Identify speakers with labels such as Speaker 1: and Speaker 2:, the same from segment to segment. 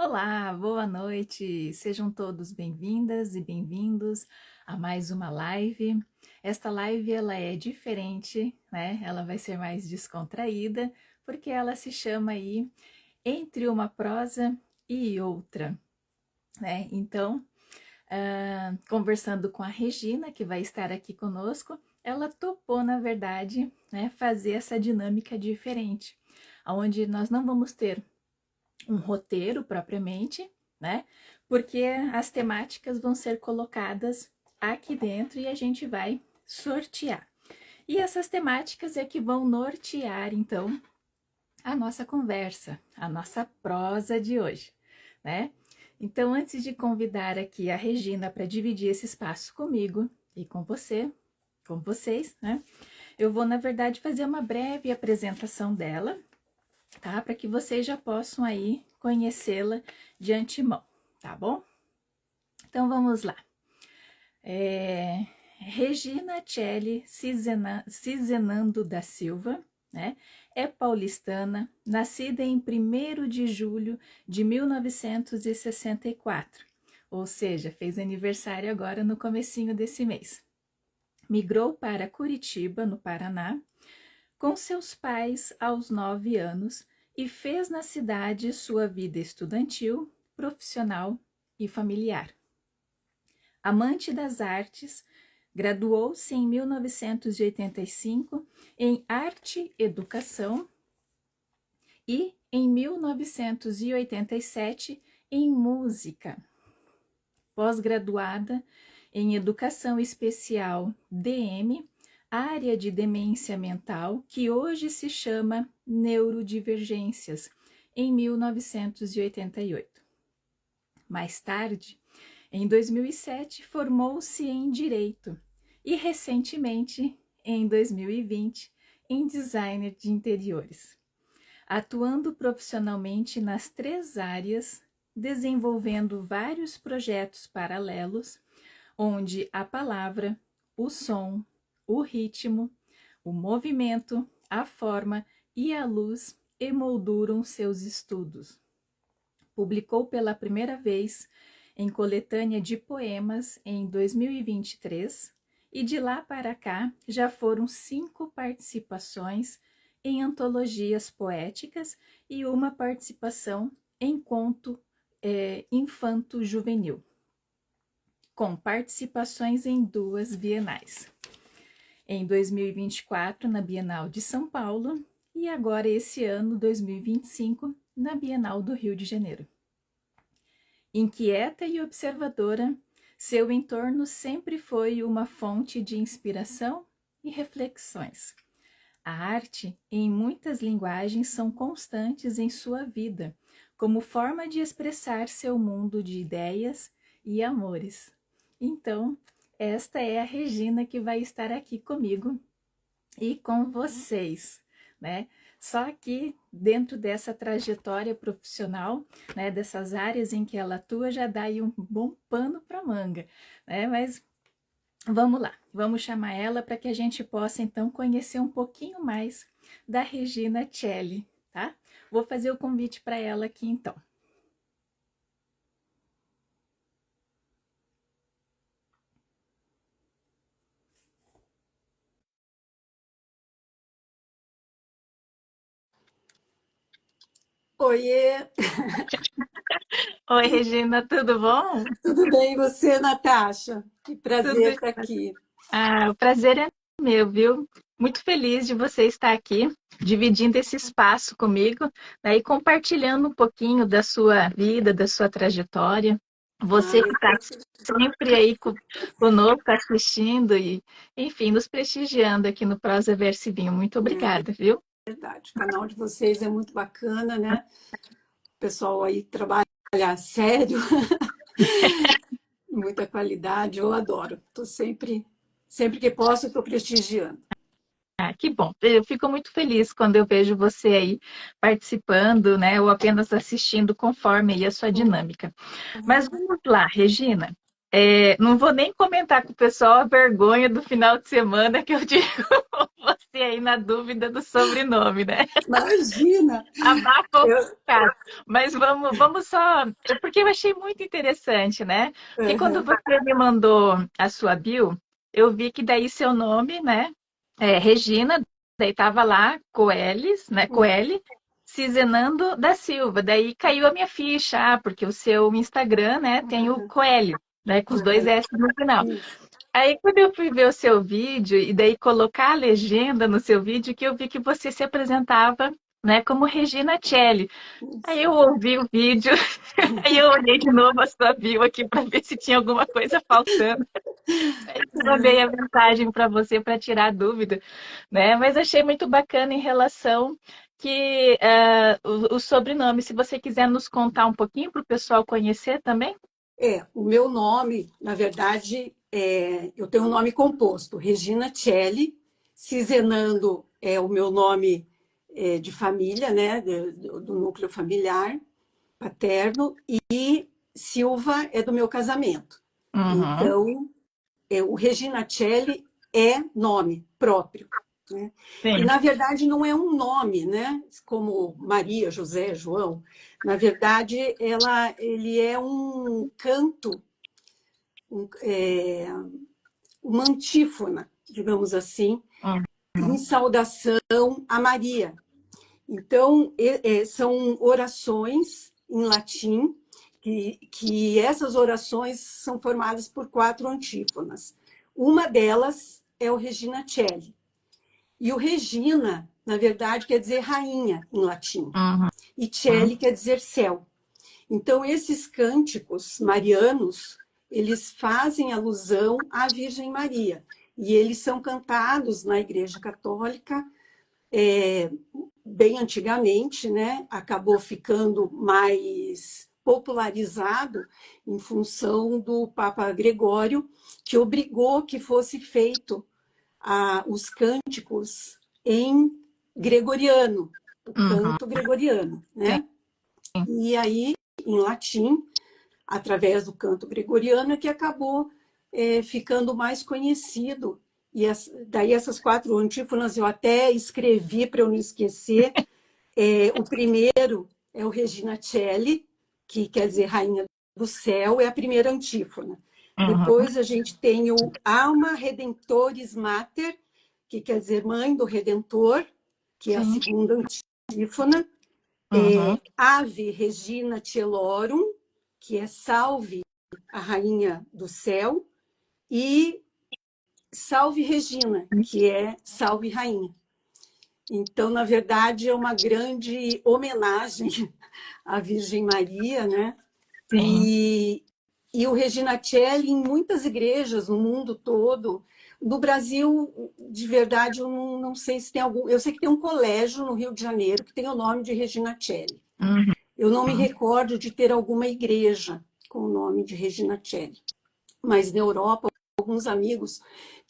Speaker 1: Olá, boa noite. Sejam todos bem-vindas e bem-vindos a mais uma live. Esta live ela é diferente, né? Ela vai ser mais descontraída, porque ela se chama aí Entre uma prosa e outra, né? Então, conversando com a Regina, que vai estar aqui conosco, ela topou, na verdade, né, fazer essa dinâmica diferente, onde nós não vamos ter um roteiro propriamente, né? Porque as temáticas vão ser colocadas aqui dentro e a gente vai sortear. E essas temáticas é que vão nortear, então, a nossa conversa, a nossa prosa de hoje, né? Então, antes de convidar aqui a Regina para dividir esse espaço comigo e com vocês, né? Eu vou, na verdade, fazer uma breve apresentação dela, tá? Para que vocês já possam aí conhecê-la de antemão, tá bom? Então vamos lá. Regina Celli Cizenando da Silva, né? É paulistana, nascida em 1º de julho de 1964, ou seja, fez aniversário agora no comecinho desse mês. Migrou para Curitiba, no Paraná, com seus pais aos 9 anos e fez na cidade sua vida estudantil, profissional e familiar. Amante das artes, graduou-se em 1985 em Arte Educação e em 1987 em Música. Pós-graduada em Educação Especial DM, área de demência mental, que hoje se chama neurodivergências, em 1988. Mais tarde, em 2007, formou-se em Direito e, recentemente, em 2020, em Designer de Interiores, atuando profissionalmente nas 3 áreas, desenvolvendo vários projetos paralelos, onde a palavra, o som, o ritmo, o movimento, a forma e a luz emolduram seus estudos. Publicou pela primeira vez em coletânea de poemas em 2023 e de lá para cá já foram 5 participações em antologias poéticas e uma participação em conto infanto-juvenil, com participações em 2 bienais. Em 2024, na Bienal de São Paulo, e agora esse ano, 2025, na Bienal do Rio de Janeiro. Inquieta e observadora, seu entorno sempre foi uma fonte de inspiração e reflexões. A arte, em muitas linguagens, são constantes em sua vida, como forma de expressar seu mundo de ideias e amores. Então, esta é a Regina que vai estar aqui comigo e com vocês, né? Só que dentro dessa trajetória profissional, né, dessas áreas em que ela atua, já dá aí um bom pano para manga, né? Mas vamos lá, vamos chamar ela para que a gente possa então conhecer um pouquinho mais da Regina Celli, tá? Vou fazer o convite para ela aqui então.
Speaker 2: Oiê,
Speaker 1: Oi, Regina, tudo bom?
Speaker 2: tudo bem e você, Natasha? Que prazer
Speaker 1: Tudo.
Speaker 2: estar aqui.
Speaker 1: O prazer é meu, viu? Muito feliz de você estar aqui, dividindo esse espaço comigo, né, e compartilhando um pouquinho da sua vida, da sua trajetória. Você que
Speaker 2: Ai,
Speaker 1: está sempre aí conosco, assistindo e, enfim, nos prestigiando aqui no Prosa Verso e Vinho. Muito
Speaker 2: é
Speaker 1: obrigada, viu?
Speaker 2: verdade, o canal de vocês é muito bacana, né? O pessoal aí trabalha sério, muita qualidade, eu adoro. Estou sempre que posso, estou prestigiando.
Speaker 1: Ah, que bom. Eu fico muito feliz quando eu vejo você aí participando, né, ou apenas assistindo conforme aí a sua dinâmica. Mas vamos lá, Regina. Não vou nem comentar com o pessoal a vergonha do final de semana que eu digo. você aí na dúvida do sobrenome, né?
Speaker 2: Imagina!
Speaker 1: Abafa o
Speaker 2: Eu,
Speaker 1: caso. Mas vamos só. Porque eu achei muito interessante, né? Porque quando
Speaker 2: aham,
Speaker 1: você me mandou a sua bio, eu vi que daí seu nome, né? É Regina, daí tava lá, Coeles, né? Coeli, Cizenando da Silva. Daí caiu a minha ficha, porque o seu Instagram, né, tem o
Speaker 2: aham,
Speaker 1: Coelho, né? Com os dois
Speaker 2: aham,
Speaker 1: S no final.
Speaker 2: isso,
Speaker 1: Aí, quando eu fui ver o seu vídeo e daí colocar a legenda no seu vídeo, que eu vi que você se apresentava, né, como Regina Celli. Aí
Speaker 2: isso.
Speaker 1: eu ouvi o vídeo, aí eu olhei de novo a sua bio aqui para ver se tinha alguma coisa faltando. Aí eu mandei a mensagem para você para tirar a dúvida, né? Mas achei muito bacana em relação que o sobrenome, se você quiser nos contar um pouquinho para o pessoal conhecer também.
Speaker 2: O meu nome, na verdade, eu tenho um nome composto, Regina Celli. Cizenando é o meu nome de família, né, do núcleo familiar paterno, e Silva é do meu casamento.
Speaker 1: Uhum,
Speaker 2: Então, o Regina Celli é nome próprio, né? E,
Speaker 1: sim.
Speaker 2: na verdade, não é um nome, né? Como Maria, José, João. Na verdade, ele é um canto, uma antífona, digamos assim, em
Speaker 1: Uhum,
Speaker 2: saudação a Maria. Então, são orações em latim, que essas orações são formadas por 4 antífonas. Uma delas é o Regina Celli. E o Regina, na verdade, quer dizer rainha em latim.
Speaker 1: uhum,
Speaker 2: E Celli quer dizer céu. Então, esses cânticos marianos, eles fazem alusão à Virgem Maria. E eles são cantados na Igreja Católica bem antigamente, né? Acabou ficando mais popularizado em função do Papa Gregório, que obrigou que fosse feito os cânticos em gregoriano, o
Speaker 1: uhum,
Speaker 2: canto gregoriano,
Speaker 1: sim.
Speaker 2: né? E aí, em latim, através do canto gregoriano, é que acabou ficando mais conhecido. E daí essas 4 antífonas eu até escrevi para eu não esquecer. O primeiro é o Regina Celli, que quer dizer Rainha do Céu, é a primeira antífona.
Speaker 1: Uhum,
Speaker 2: Depois a gente tem o Alma Redemptoris Mater, que quer dizer Mãe do Redentor, que é a
Speaker 1: sim.
Speaker 2: segunda antífona.
Speaker 1: Uhum,
Speaker 2: Ave Regina Celorum, que é Salve a Rainha do Céu. E Salve Regina, que é Salve Rainha. Então, na verdade, é uma grande homenagem à Virgem Maria, né?
Speaker 1: sim.
Speaker 2: E o Regina Celli, em muitas igrejas no mundo todo, no Brasil, de verdade, eu não sei se tem algum. Eu sei que tem um colégio no Rio de Janeiro que tem o nome de Regina Celli.
Speaker 1: Uhum,
Speaker 2: Eu não me recordo de ter alguma igreja com o nome de Regina Celli. Mas na Europa, alguns amigos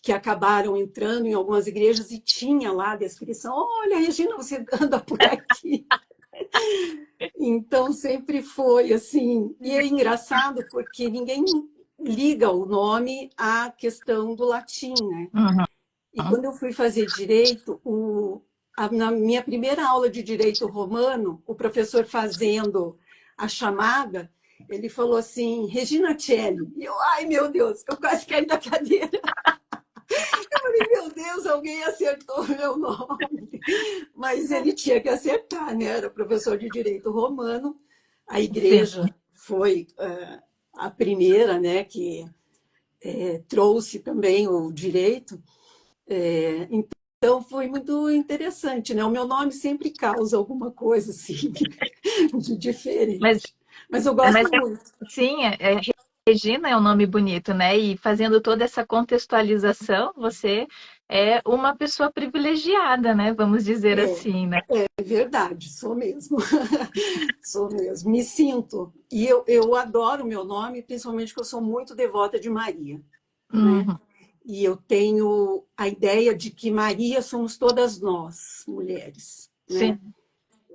Speaker 2: que acabaram entrando em algumas igrejas e tinha lá a descrição: olha, Regina, você anda por aqui. Então sempre foi assim. E é engraçado porque ninguém liga o nome à questão do latim, né?
Speaker 1: uhum,
Speaker 2: E quando eu fui fazer direito, na minha primeira aula de direito romano, o professor fazendo a chamada, ele falou assim, Regina Celli. E eu, ai meu Deus, eu quase caí da cadeira. Eu falei, meu Deus, alguém acertou o meu nome. Mas ele tinha que acertar, né? Era professor de direito romano. A
Speaker 1: sim.
Speaker 2: igreja foi a primeira, né, que trouxe também o direito. Então foi muito interessante, né? O meu nome sempre causa alguma coisa assim de
Speaker 1: Mas,
Speaker 2: diferente. Mas eu
Speaker 1: mas
Speaker 2: gosto muito.
Speaker 1: sim, Regina é um nome bonito, né? E fazendo toda essa contextualização, você é uma pessoa privilegiada, né? Vamos dizer
Speaker 2: É,
Speaker 1: assim, né?
Speaker 2: é verdade, sou mesmo. Sou mesmo. Me sinto. E eu adoro o meu nome, principalmente porque eu sou muito devota de Maria, né?
Speaker 1: Uhum,
Speaker 2: E eu tenho a ideia de que Maria somos todas nós, mulheres, né?
Speaker 1: sim.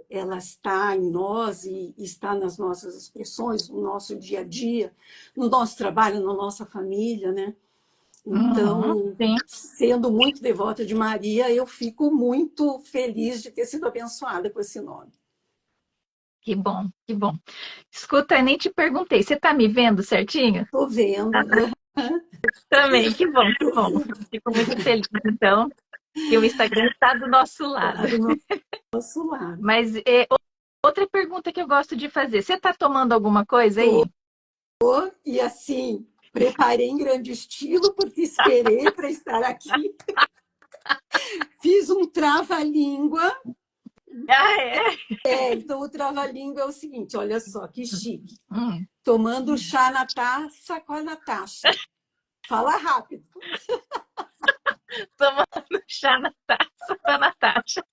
Speaker 2: Ela está em nós e está nas nossas expressões, no nosso dia a dia, no nosso trabalho, na nossa família, né? Então,
Speaker 1: sim.
Speaker 2: sendo muito devota de Maria, eu fico muito feliz de ter sido abençoada com esse nome.
Speaker 1: Que bom, que bom. Escuta, eu nem te perguntei, você tá me vendo certinho?
Speaker 2: Estou
Speaker 1: Ah,
Speaker 2: vendo,
Speaker 1: também, que bom, que
Speaker 2: estou
Speaker 1: bom.
Speaker 2: vendo,
Speaker 1: Fico muito feliz, então, que o Instagram está do nosso lado.
Speaker 2: está do nosso lado.
Speaker 1: Mas outra pergunta que eu gosto de fazer, você está tomando alguma coisa
Speaker 2: Estou,
Speaker 1: aí?
Speaker 2: e assim, preparei em grande estilo, porque esperei para estar aqui. Fiz um trava-língua.
Speaker 1: Ah, é?
Speaker 2: Então o trava-língua é o seguinte, olha só, que chique.
Speaker 1: Hum,
Speaker 2: Tomando chá na taça com a Natasha. Fala rápido.
Speaker 1: tomando chá na taça da Natasha.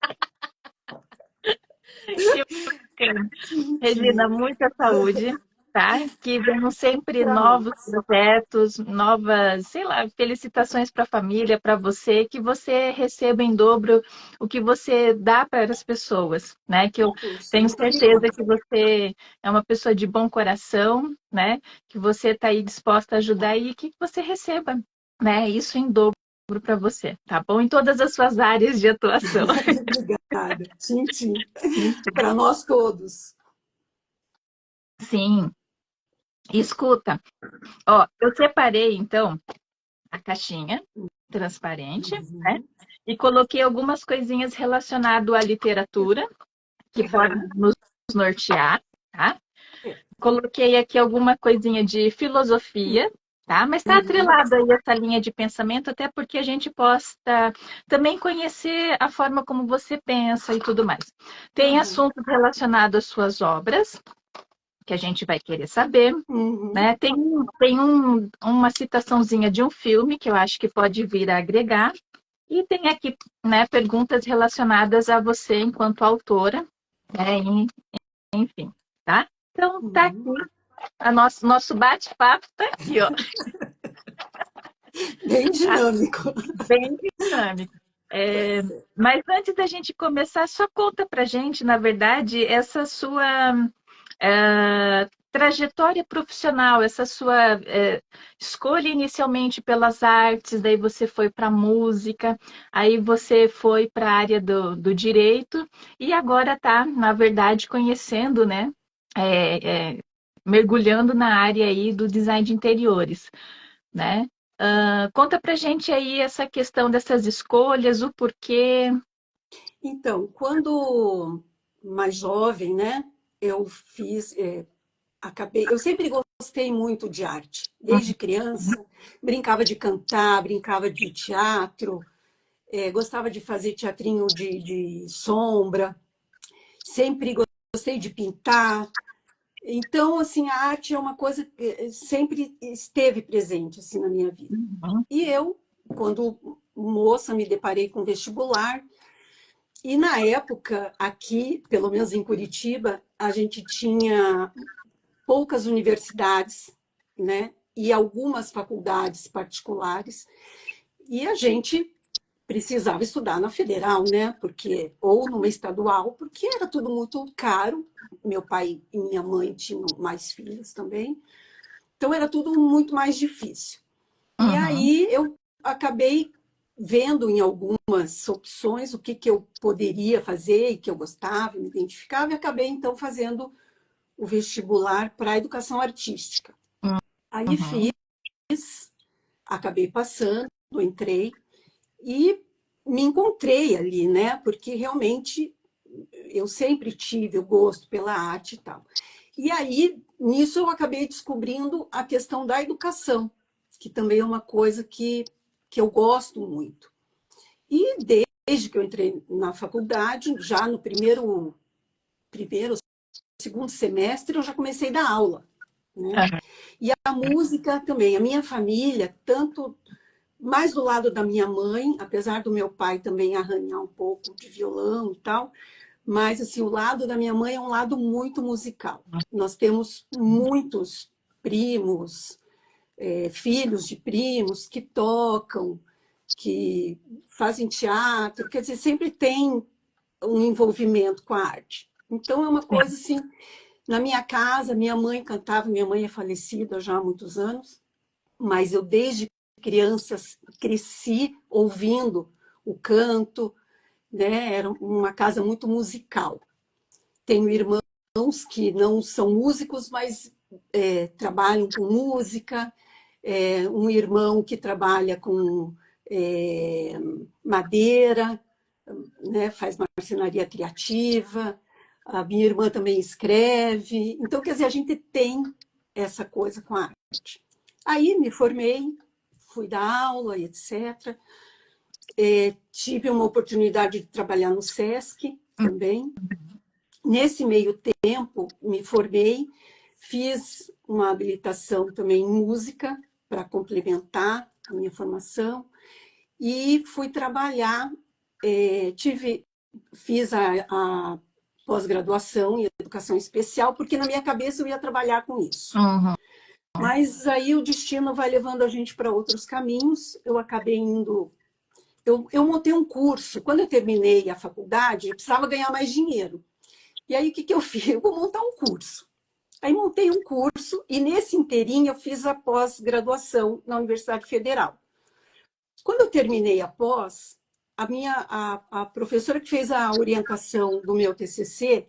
Speaker 1: Que bacana.
Speaker 2: Que
Speaker 1: Regina,
Speaker 2: mentira.
Speaker 1: muita saúde, tá? Que venham sempre
Speaker 2: Para
Speaker 1: novos
Speaker 2: nós.
Speaker 1: projetos, novas, sei lá, felicitações para a família, para você, que você receba em dobro o que você dá para as pessoas, né? Que eu
Speaker 2: Puxa,
Speaker 1: tenho
Speaker 2: muito
Speaker 1: certeza
Speaker 2: obrigada.
Speaker 1: que você é uma pessoa de bom coração, né? Que você está aí disposta a ajudar e que você receba, né? Isso em dobro para você, tá bom? Em todas as suas áreas de atuação.
Speaker 2: Obrigada. Tchim, tchim. Para nós todos.
Speaker 1: Sim, escuta. Ó, eu separei, então, a caixinha transparente, né?
Speaker 2: Uhum.
Speaker 1: E coloquei algumas coisinhas relacionadas à literatura, que podem
Speaker 2: Uhum.
Speaker 1: nos nortear, tá?
Speaker 2: É.
Speaker 1: Coloquei aqui alguma coisinha de filosofia, tá? Mas está
Speaker 2: Uhum.
Speaker 1: atrelado aí essa linha de pensamento, até porque a gente possa também conhecer a forma como você pensa e tudo mais. Tem
Speaker 2: Uhum.
Speaker 1: assuntos relacionados às suas obras, que a gente vai querer saber,
Speaker 2: Uhum.
Speaker 1: né? Uma citaçãozinha de um filme que eu acho que pode vir a agregar, e tem aqui, né, perguntas relacionadas a você enquanto autora, né? Enfim, tá? Então tá aqui,
Speaker 2: Uhum.
Speaker 1: nosso bate-papo tá aqui, ó,
Speaker 2: Bem
Speaker 1: tá
Speaker 2: dinâmico.
Speaker 1: bem dinâmico.
Speaker 2: Tá
Speaker 1: É,
Speaker 2: certo.
Speaker 1: mas antes da gente começar, só conta pra gente, na verdade, essa sua trajetória profissional, essa sua escolha inicialmente pelas artes, daí você foi para a música, aí você foi para a área do direito e agora está, na verdade, conhecendo, né? Mergulhando na área aí do design de interiores, né? Conta pra gente aí essa questão dessas escolhas, o porquê.
Speaker 2: Então, quando mais jovem, né, eu fiz, eu sempre gostei muito de arte, desde criança, brincava de cantar, brincava de teatro, gostava de fazer teatrinho de sombra, sempre gostei de pintar. Então, assim, a arte é uma coisa que sempre esteve presente assim na minha vida.
Speaker 1: Uhum,
Speaker 2: E eu, quando moça, me deparei com vestibular. E na época, aqui, pelo menos em Curitiba, a gente tinha poucas universidades, né? E algumas faculdades particulares. E a gente precisava estudar na federal, né? Porque ou numa estadual, porque era tudo muito caro. Meu pai e minha mãe tinham mais filhos também. Então era tudo muito mais difícil. E
Speaker 1: uhum,
Speaker 2: aí eu acabei vendo em algumas opções o que eu poderia fazer e que eu gostava, me identificava, e acabei então fazendo o vestibular para a educação artística. Aí
Speaker 1: uhum.
Speaker 2: fiz, acabei passando, entrei e me encontrei ali, né? Porque realmente eu sempre tive o gosto pela arte e tal. E aí, nisso, eu acabei descobrindo a questão da educação, que também é uma coisa que eu gosto muito. E desde que eu entrei na faculdade, já no primeiro, segundo semestre, eu já comecei a dar aula. Né?
Speaker 1: Aham.
Speaker 2: E a música também. A minha família, tanto mais do lado da minha mãe, apesar do meu pai também arranhar um pouco de violão e tal, mas assim, o lado da minha mãe é um lado muito musical. Nós temos muitos primos, filhos de primos que tocam, que fazem teatro, quer dizer, sempre tem um envolvimento com a arte. Então é uma
Speaker 1: Sim.
Speaker 2: coisa assim, na minha casa, minha mãe cantava, minha mãe é falecida já há muitos anos, mas eu desde crianças, cresci ouvindo o canto, né? Era uma casa muito musical. Tenho irmãos que não são músicos, mas trabalham com música, um irmão que trabalha com madeira, né? Faz marcenaria criativa, a minha irmã também escreve. Então, quer dizer, a gente tem essa coisa com a arte. Aí me formei, fui dar aula, etc. Tive uma oportunidade de trabalhar no SESC também. Nesse meio tempo, me formei, fiz uma habilitação também em música para complementar a minha formação e fui trabalhar, fiz a pós-graduação em educação especial, porque na minha cabeça eu ia trabalhar com isso.
Speaker 1: Uhum.
Speaker 2: Mas aí o destino vai levando a gente para outros caminhos, eu acabei indo... Eu montei um curso, quando eu terminei a faculdade, eu precisava ganhar mais dinheiro. E aí, o que eu fiz? Eu vou montar um curso. Aí montei um curso e nesse inteirinho eu fiz a pós-graduação na Universidade Federal. Quando eu terminei a pós, a professora que fez a orientação do meu TCC,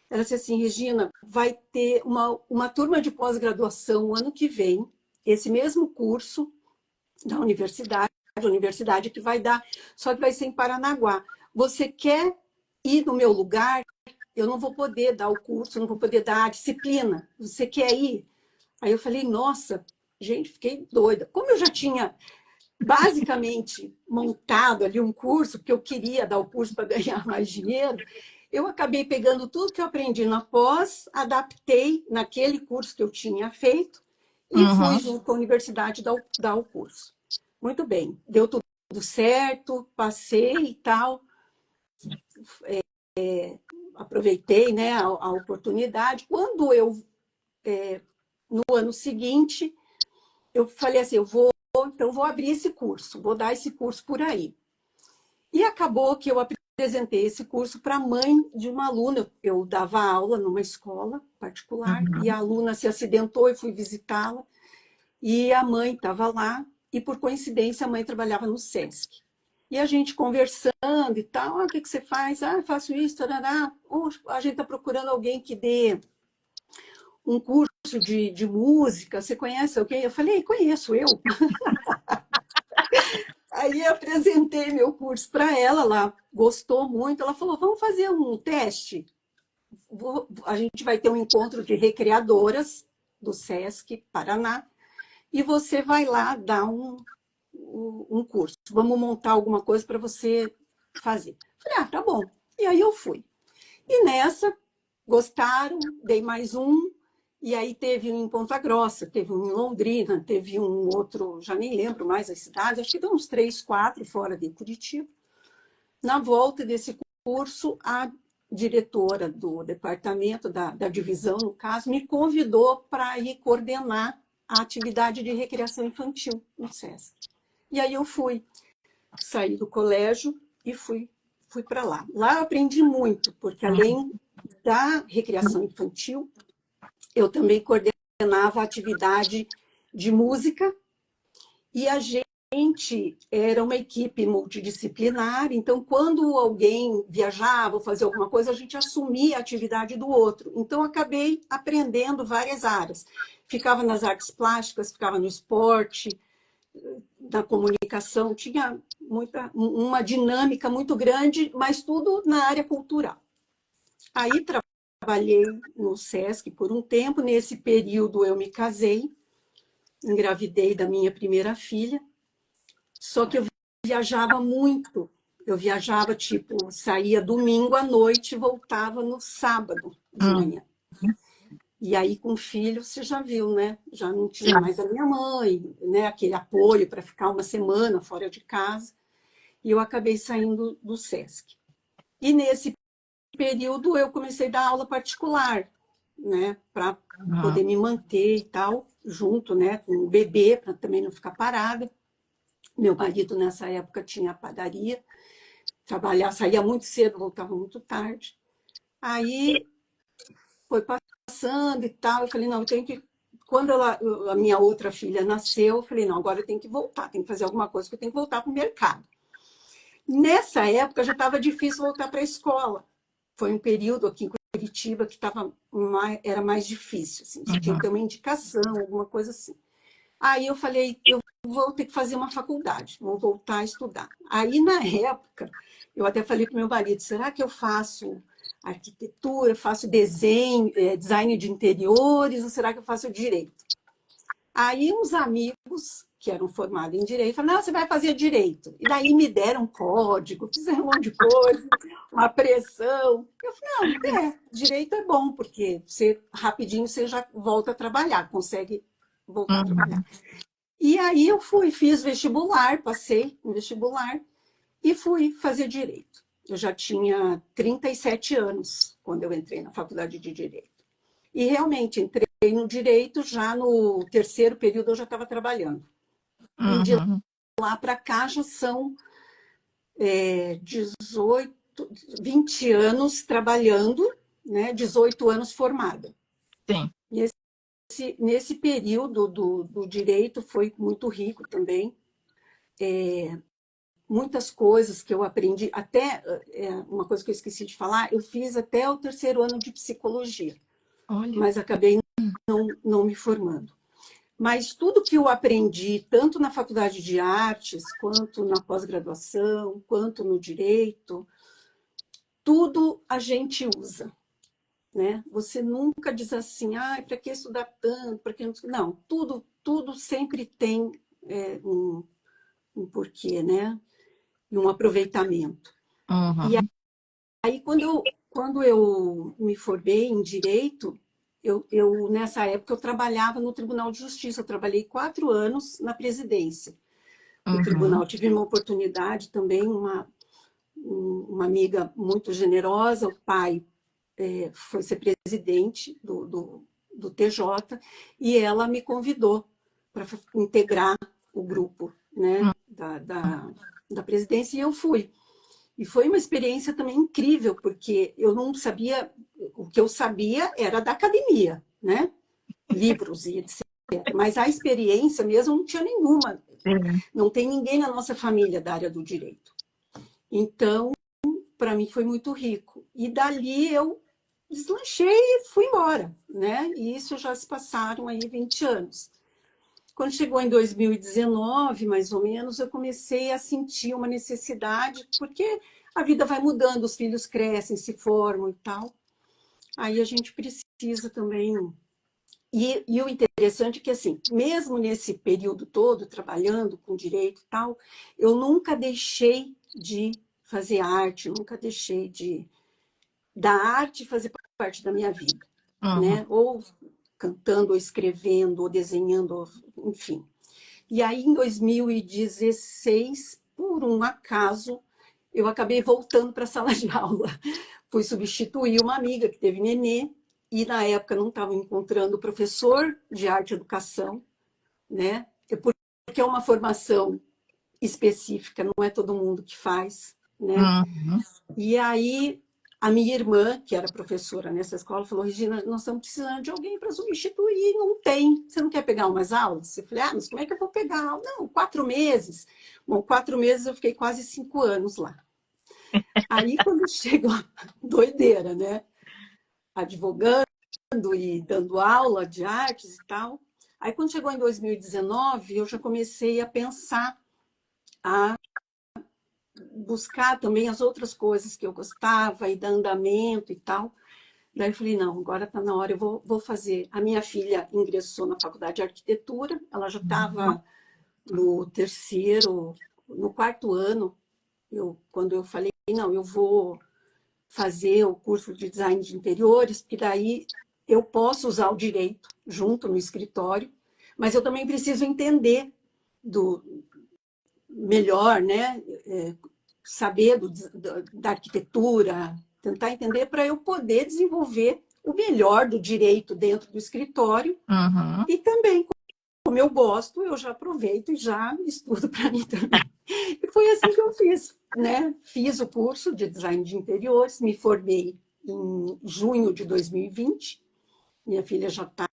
Speaker 2: ela disse assim, Regina, vai ter uma turma de pós-graduação ano que vem, esse mesmo curso da universidade, a universidade que vai dar, só que vai ser em Paranaguá. Você quer ir no meu lugar? Eu não vou poder dar o curso, não vou poder dar a disciplina. Você quer ir? Aí eu falei, nossa, gente, fiquei doida. Como eu já tinha basicamente montado ali um curso, porque eu queria dar o curso para ganhar mais dinheiro, eu acabei pegando tudo que eu aprendi na pós, adaptei naquele curso que eu tinha feito e fui junto com a universidade dar o curso. Muito bem, deu tudo certo, passei e tal. Aproveitei, né, a oportunidade. Quando no ano seguinte, eu falei assim, então vou abrir esse curso, vou dar esse curso por aí. E acabou que eu apresentei esse curso para a mãe de uma aluna. Eu dava aula numa escola particular e a aluna se acidentou e fui visitá-la. E a mãe estava lá e, por coincidência, a mãe trabalhava no SESC. E a gente conversando e tal, o que você faz? Eu faço isso, tarará. A gente está procurando alguém que dê um curso de música, você conhece alguém? Eu falei, conheço eu. Aí eu apresentei meu curso para ela, ela gostou muito, ela falou, vamos fazer um teste? A gente vai ter um encontro de recreadoras do SESC Paraná, e você vai lá dar um curso. Vamos montar alguma coisa para você fazer. Falei, tá bom. E aí eu fui. E nessa, gostaram, dei mais um, e aí teve um em Ponta Grossa, teve um em Londrina, teve um outro, já nem lembro mais as cidades, acho que tem uns 3, 4 fora de Curitiba. Na volta desse curso, a diretora do departamento, da divisão, no caso, me convidou para ir coordenar a atividade de recreação infantil no SESC. E aí eu fui, saí do colégio e fui para lá. Lá eu aprendi muito, porque além da recreação infantil, eu também coordenava a atividade de música e a gente era uma equipe multidisciplinar, então quando alguém viajava ou fazia alguma coisa, a gente assumia a atividade do outro. Então acabei aprendendo várias áreas. Ficava nas artes plásticas, ficava no esporte, na comunicação, tinha uma dinâmica muito grande, mas tudo na área cultural. Aí trabalhei no SESC por um tempo, nesse período eu me casei, engravidei da minha primeira filha, só que eu viajava muito, eu viajava, tipo, saía domingo à noite e voltava no sábado de manhã. E aí, com filho, você já viu, né? Já não tinha mais a minha mãe, né? Aquele apoio para ficar uma semana fora de casa. E eu acabei saindo do SESC. E nesse período eu comecei a dar aula particular, né? Para poder me manter e tal, junto, né? Com o bebê, para também não ficar parada. Meu marido, nessa época, tinha padaria. Saía muito cedo, voltava muito tarde. Aí foi passando e tal, eu falei, não, eu tenho que quando a minha outra filha nasceu, eu falei, não, agora eu tenho que voltar, tenho que fazer alguma coisa, porque eu tenho que voltar para o mercado. Nessa época já estava difícil voltar para a escola. Foi um período aqui em Curitiba que era mais difícil, assim, você tinha que ter uma indicação, alguma coisa assim. Aí eu falei, eu vou ter que fazer uma faculdade, vou voltar a estudar. Aí, na época, eu até falei para o meu marido, será que eu faço arquitetura, faço desenho, design de interiores, ou será que eu faço direito? Aí uns amigos que eram formados em direito falaram, não, você vai fazer direito. E daí me deram um código, fizeram um monte de coisa, uma pressão. Eu falei, não, direito é bom, porque você rapidinho você já volta a trabalhar, consegue voltar a trabalhar. E aí eu fiz vestibular, passei no vestibular e fui fazer direito. Eu já tinha 37 anos quando eu entrei na faculdade de direito. E realmente entrei no direito, já no terceiro período eu já estava trabalhando. E de lá para cá já são 20 anos trabalhando, né? 18 anos formada.
Speaker 1: Sim.
Speaker 2: Nesse período do direito foi muito rico também. Muitas coisas que eu aprendi, até uma coisa que eu esqueci de falar, eu fiz até o terceiro ano de psicologia.
Speaker 1: Olha.
Speaker 2: Mas acabei não me formando. Mas tudo que eu aprendi, tanto na faculdade de artes, quanto na pós-graduação, quanto no direito, tudo a gente usa. Né? Você nunca diz assim, para que estudar tanto? Para que não, tudo sempre tem um porquê, né? E um aproveitamento. E aí, quando eu me formei em direito, nessa época eu trabalhava no Tribunal de Justiça, eu trabalhei 4 anos na presidência do tribunal. Tive uma oportunidade também, uma amiga muito generosa, o pai foi ser presidente do TJ, e ela me convidou para integrar o grupo, né, da presidência, e eu fui. E foi uma experiência também incrível, porque eu não sabia, o que eu sabia era da academia, né? Livros e etc. Mas a experiência mesmo não tinha nenhuma. Não tem ninguém na nossa família da área do direito. Então, para mim foi muito rico. E dali eu deslanchei e fui embora, né? E isso já se passaram aí 20 anos. Quando chegou em 2019, mais ou menos, eu comecei a sentir uma necessidade, porque a vida vai mudando, os filhos crescem, se formam e tal. Aí a gente precisa também. E o interessante é que, assim, mesmo nesse período todo, trabalhando com direito e tal, eu nunca deixei de fazer arte, nunca deixei da arte fazer parte da minha vida, né? Ou cantando, ou escrevendo, ou desenhando, enfim. E aí, em 2016, por um acaso, eu acabei voltando para a sala de aula. Fui substituir uma amiga que teve nenê, e na época não estava encontrando professor de arte e educação, né? Porque é uma formação específica, não é todo mundo que faz, né? E aí a minha irmã, que era professora nessa escola, falou, Regina, nós estamos precisando de alguém para substituir, não tem. Você não quer pegar umas aulas? Eu falei, mas como é que eu vou pegar aula? Não, 4 meses. Bom, 4 meses eu fiquei quase 5 anos lá. Aí quando chegou, doideira, né? Advogando e dando aula de artes e tal. Aí quando chegou em 2019, eu já comecei a pensar, a buscar também as outras coisas que eu gostava e dar andamento e tal. Daí eu falei, não, agora está na hora, eu vou fazer. A minha filha ingressou na faculdade de arquitetura, ela já estava no quarto ano, quando eu falei, não, eu vou fazer o curso de design de interiores, porque daí eu posso usar o direito junto no escritório, mas eu também preciso entender melhor, né? Saber da arquitetura, tentar entender para eu poder desenvolver o melhor do direito dentro do escritório. E também, como eu gosto, eu já aproveito e já estudo para mim também. E foi assim que eu fiz, né? Fiz o curso de design de interiores, me formei em junho de 2020, minha filha já está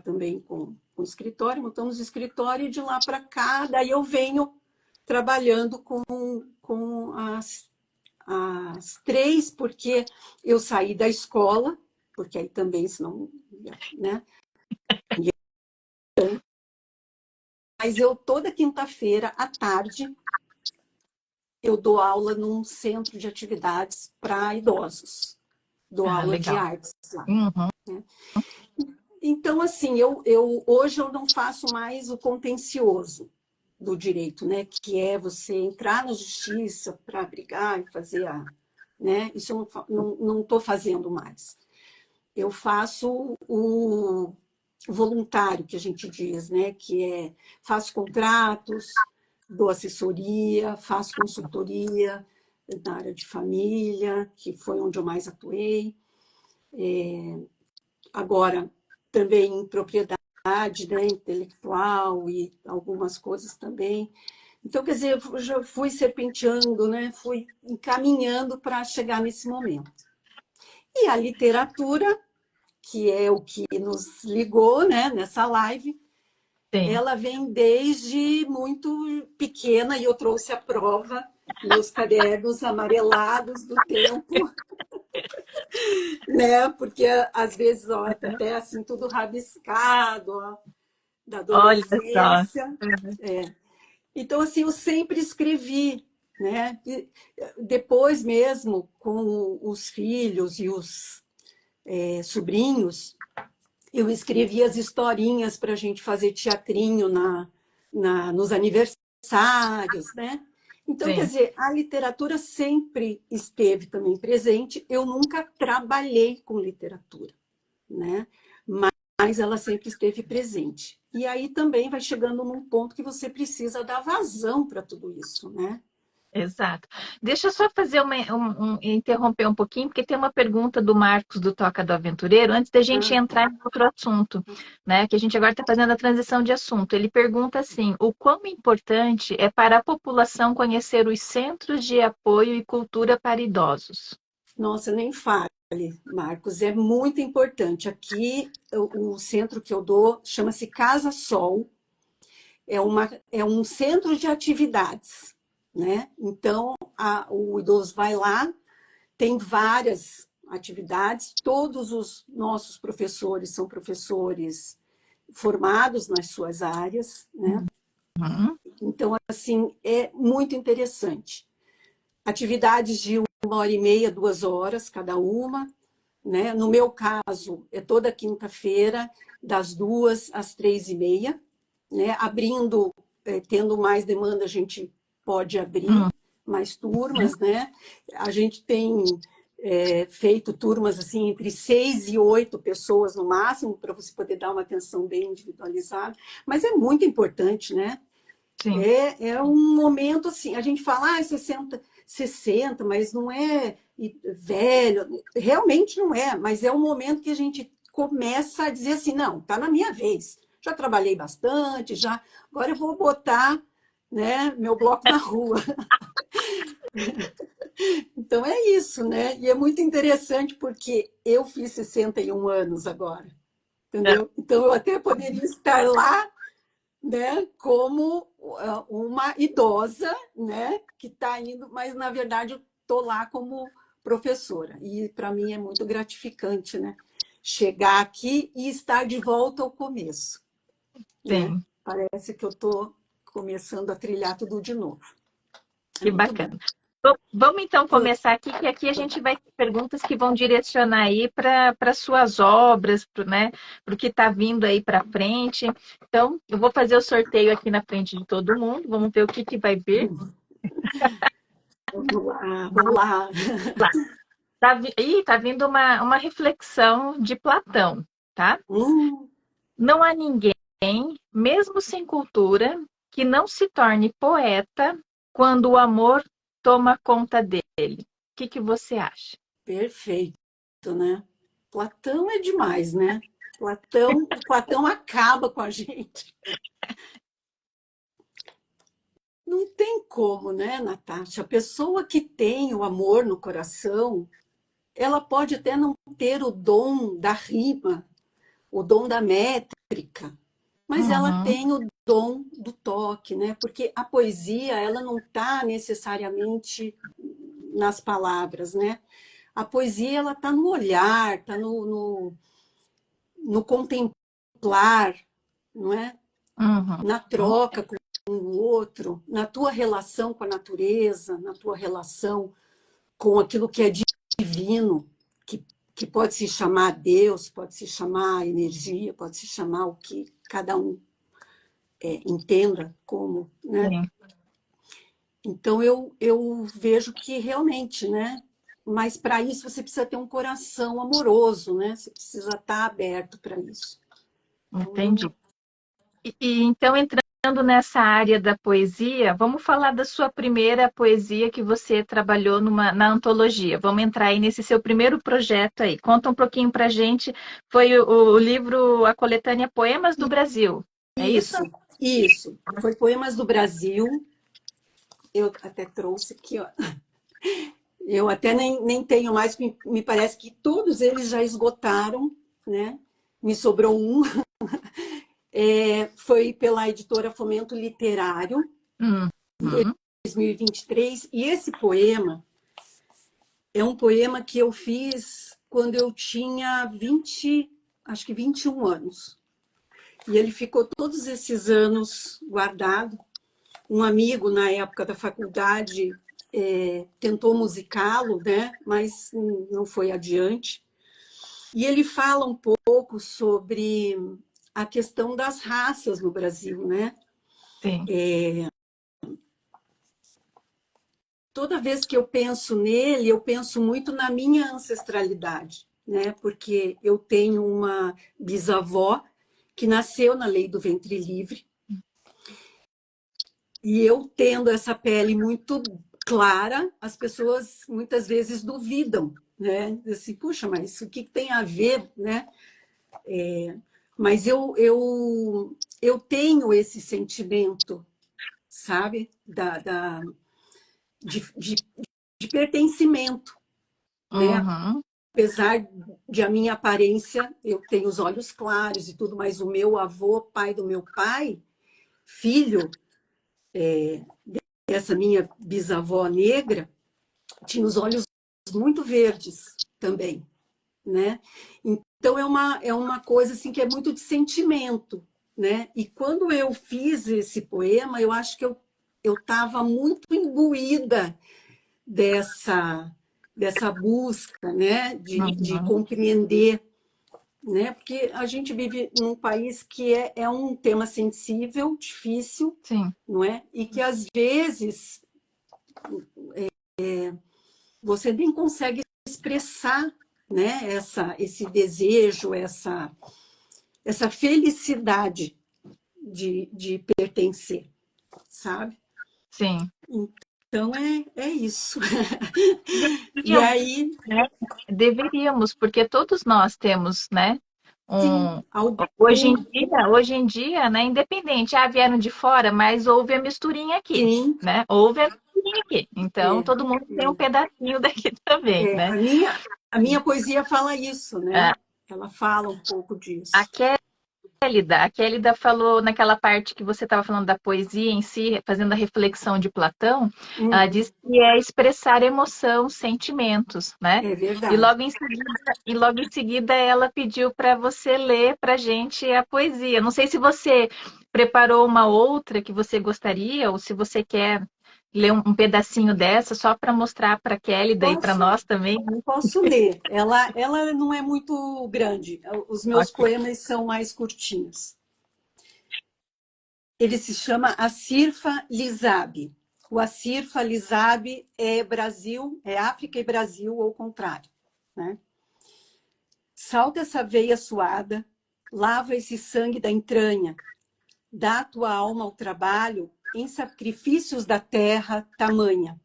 Speaker 2: também com o escritório, montamos o escritório, e de lá para cá, daí eu venho trabalhando com as três, porque eu saí da escola, porque aí também, senão, né? Mas eu, toda quinta-feira, à tarde, eu dou aula num centro de atividades para idosos. Dou
Speaker 1: Ah,
Speaker 2: aula de
Speaker 1: legal.
Speaker 2: artes lá.
Speaker 1: Uhum.
Speaker 2: Né? Então, assim, hoje eu não faço mais o contencioso do direito, né? Que é você entrar na justiça para brigar e fazer a... Né? Isso eu não estou fazendo mais. Eu faço o voluntário, que a gente diz, né? Que é, faço contratos, dou assessoria, faço consultoria na área de família, que foi onde eu mais atuei. Agora, também em propriedade, né, intelectual e algumas coisas também. Então, quer dizer, eu já fui serpenteando, né, fui encaminhando para chegar nesse momento. E a literatura, que é o que nos ligou, né, nessa live,
Speaker 1: Sim.
Speaker 2: ela vem desde muito pequena, e eu trouxe à prova meus cadernos amarelados do tempo, né? Porque às vezes, ó, até assim tudo rabiscado, ó, da
Speaker 1: Olha só.
Speaker 2: adolescência. Então, assim, eu sempre escrevi, né? E depois mesmo, com os filhos e os sobrinhos, eu escrevia as historinhas para a gente fazer teatrinho nos aniversários, né? Então, quer
Speaker 1: Sim.
Speaker 2: dizer, a literatura sempre esteve também presente. Eu nunca trabalhei com literatura, né? Mas ela sempre esteve presente. E aí também vai chegando num ponto que você precisa dar vazão para tudo isso, né?
Speaker 1: Exato. Deixa eu só fazer interromper um pouquinho, porque tem uma pergunta do Marcos do Toca do Aventureiro, antes da gente
Speaker 2: Ah,
Speaker 1: entrar em outro assunto, né? Que a gente agora está fazendo a transição de assunto. Ele pergunta assim: o quão importante é para a população conhecer os centros de apoio e cultura para idosos?
Speaker 2: nossa, nem fale, Marcos, é muito importante. Aqui, o centro que eu dou chama-se Casa Sol, é um centro de atividades, né? Então, o idoso vai lá, tem várias atividades, todos os nossos professores são professores formados nas suas áreas, né?
Speaker 1: Uhum.
Speaker 2: Então, assim, é muito interessante. Atividades de 1h30, 2 horas cada uma, né? No meu caso, é toda quinta-feira, das 2h às 3h30, né? Abrindo, tendo mais demanda, a gente pode abrir
Speaker 1: Uhum.
Speaker 2: mais turmas, né? A gente tem feito turmas assim entre 6 e 8 pessoas no máximo, para você poder dar uma atenção bem individualizada, mas é muito importante, né?
Speaker 1: Sim,
Speaker 2: É um momento assim, a gente fala, 60, mas não é velho, realmente não é, mas é um momento que a gente começa a dizer assim, não, está na minha vez, já trabalhei bastante, já, agora eu vou botar, né, meu bloco na rua. Então é isso, né? E é muito interessante porque eu fiz 61 anos agora, entendeu? Então eu até poderia estar lá, né, como uma idosa, né, que está indo, mas na verdade eu estou lá como professora. E para mim é muito gratificante, né, chegar aqui e estar de volta ao começo, né?
Speaker 1: sim,
Speaker 2: Parece que eu estou começando a trilhar tudo de novo. É
Speaker 1: que
Speaker 2: muito bom.
Speaker 1: bacana. Bom, vamos então começar aqui, que aqui a gente vai ter perguntas que vão direcionar aí para suas obras, né, para o que está vindo aí para frente. Então, eu vou fazer o sorteio aqui na frente de todo mundo, vamos ver o que vai vir.
Speaker 2: Vamos lá, vamos lá.
Speaker 1: Tá vindo uma reflexão de Platão, tá?
Speaker 2: Hum,
Speaker 1: Não há ninguém, mesmo sem cultura, que não se torne poeta quando o amor toma conta dele. O que você acha?
Speaker 2: perfeito, né? Platão é demais, né? Platão acaba com a gente. Não tem como, né, Natasha? A pessoa que tem o amor no coração, ela pode até não ter o dom da rima, o dom da métrica, mas ela
Speaker 1: Uhum.
Speaker 2: tem o dom do toque, né? Porque a poesia, ela não está necessariamente nas palavras, né? A poesia, ela está no olhar, está no contemplar, não é?
Speaker 1: Uhum.
Speaker 2: Na troca com o outro, na tua relação com a natureza, na tua relação com aquilo que é divino, que pode se chamar Deus, pode se chamar energia, pode se chamar o que cada um entenda como, né?
Speaker 1: Sim.
Speaker 2: Então eu vejo que realmente, né? Mas para isso você precisa ter um coração amoroso, né? Você precisa estar aberto para isso. Então
Speaker 1: Entendi. Então, entrando nessa área da poesia, vamos falar da sua primeira poesia que você trabalhou na antologia. Vamos entrar aí nesse seu primeiro projeto aí. Conta um pouquinho pra gente. Foi o livro, a coletânea Poemas do Brasil. É isso?
Speaker 2: isso. Foi Poemas do Brasil. Eu até trouxe aqui, ó. Eu até nem tenho mais, me parece que todos eles já esgotaram, né? Me sobrou um. Foi pela editora Fomento Literário, em
Speaker 1: Uhum.
Speaker 2: 2023. E esse poema é um poema que eu fiz quando eu tinha 20, acho que 21 anos. E ele ficou todos esses anos guardado. Um amigo, na época da faculdade, tentou musicá-lo, né? Mas não foi adiante. E ele fala um pouco sobre a questão das raças no Brasil, né?
Speaker 1: Sim,
Speaker 2: Toda vez que eu penso nele, eu penso muito na minha ancestralidade, né? Porque eu tenho uma bisavó que nasceu na lei do ventre livre, e eu tendo essa pele muito clara, as pessoas muitas vezes duvidam, né? Assim, puxa, mas o que tem a ver, né? Mas eu tenho esse sentimento, sabe? De, de pertencimento, né?
Speaker 1: uhum.
Speaker 2: Apesar de a minha aparência, eu tenho os olhos claros e tudo, mas o meu avô, pai do meu pai, filho dessa minha bisavó negra, tinha os olhos muito verdes também, né? Então é uma coisa assim que é muito de sentimento, né? E quando eu fiz esse poema, eu acho que eu estava muito imbuída dessa busca, né? De
Speaker 1: Uhum.
Speaker 2: compreender, né? Porque a gente vive num país que é um tema sensível, difícil,
Speaker 1: Sim,
Speaker 2: não é? E que às vezes você nem consegue expressar, né? Esse desejo, essa felicidade de pertencer, sabe?
Speaker 1: sim.
Speaker 2: Então é isso. E
Speaker 1: Deveríamos,
Speaker 2: aí,
Speaker 1: né? Deveríamos, porque todos nós temos, né?
Speaker 2: sim,
Speaker 1: Um,
Speaker 2: algum,
Speaker 1: hoje em dia, né? Independente, vieram de fora, mas houve a misturinha aqui,
Speaker 2: sim,
Speaker 1: né? Houve a misturinha aqui. Então,
Speaker 2: é,
Speaker 1: todo mundo tem um
Speaker 2: é,
Speaker 1: pedacinho daqui também, né?
Speaker 2: a minha poesia fala isso, né?
Speaker 1: A
Speaker 2: Ela fala um pouco disso.
Speaker 1: a Kélida falou naquela parte que você estava falando da poesia em si, fazendo a reflexão de Platão, ela
Speaker 2: Uhum,
Speaker 1: diz que é expressar emoção, sentimentos, né?
Speaker 2: é
Speaker 1: E
Speaker 2: verdade.
Speaker 1: logo em seguida ela pediu para você ler para a gente a poesia. Não sei se você preparou uma outra que você gostaria, ou se você quer ler um pedacinho dessa só para mostrar para a Kélida e para
Speaker 2: Posso,
Speaker 1: nós também.
Speaker 2: posso ler. Ela não é muito grande. Os meus
Speaker 1: Ok.
Speaker 2: poemas são mais curtinhos. Ele se chama Acirfa Lizabi. O Acirfa Lizabi é Brasil, é África e Brasil, ao contrário, né? Salta essa veia suada, lava esse sangue da entranha, dá tua alma ao trabalho em sacrifícios da terra tamanha.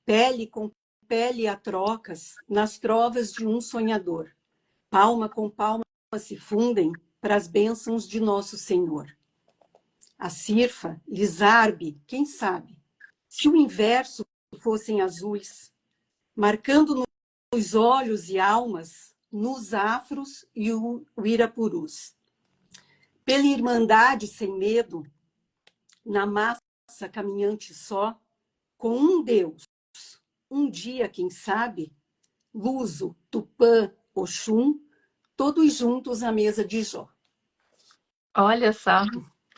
Speaker 2: Pele com pele a trocas nas trovas de um sonhador. Palma com palma se fundem para as bênçãos de nosso Senhor. A Cirfa, Lizarbe, quem sabe, se o inverso fossem azuis, marcando nos olhos e almas nos afros e o Uirapurus. Pela irmandade sem medo, na massa caminhante só, com um Deus, um dia, quem sabe, Luso, Tupã, Oxum, todos juntos à mesa de Jó.
Speaker 1: Olha só,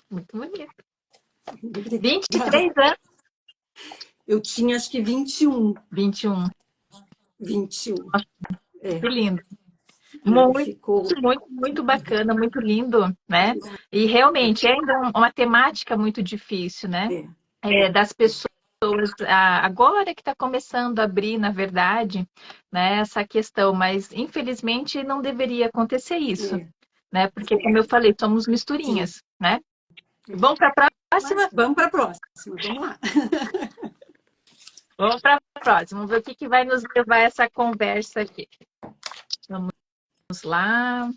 Speaker 1: muito bonito.
Speaker 2: Obrigada.
Speaker 1: 23 anos?
Speaker 2: Eu tinha acho que 21.
Speaker 1: 21.
Speaker 2: 21.
Speaker 1: Que lindo.
Speaker 2: Ele
Speaker 1: Muito,
Speaker 2: ficou.
Speaker 1: muito bacana, muito lindo, né? E realmente é ainda uma temática muito difícil, né?
Speaker 2: É,
Speaker 1: Das pessoas agora que está começando a abrir, na verdade, né, essa questão, mas infelizmente não deveria acontecer isso,
Speaker 2: é,
Speaker 1: né? Porque, como eu falei, somos
Speaker 2: sim.
Speaker 1: misturinhas, né? Vamos para a
Speaker 2: Mas
Speaker 1: próxima?
Speaker 2: vamos para a próxima, vamos lá.
Speaker 1: Vamos para a próxima, vamos ver o que vai nos levar essa conversa aqui. Vamos lá.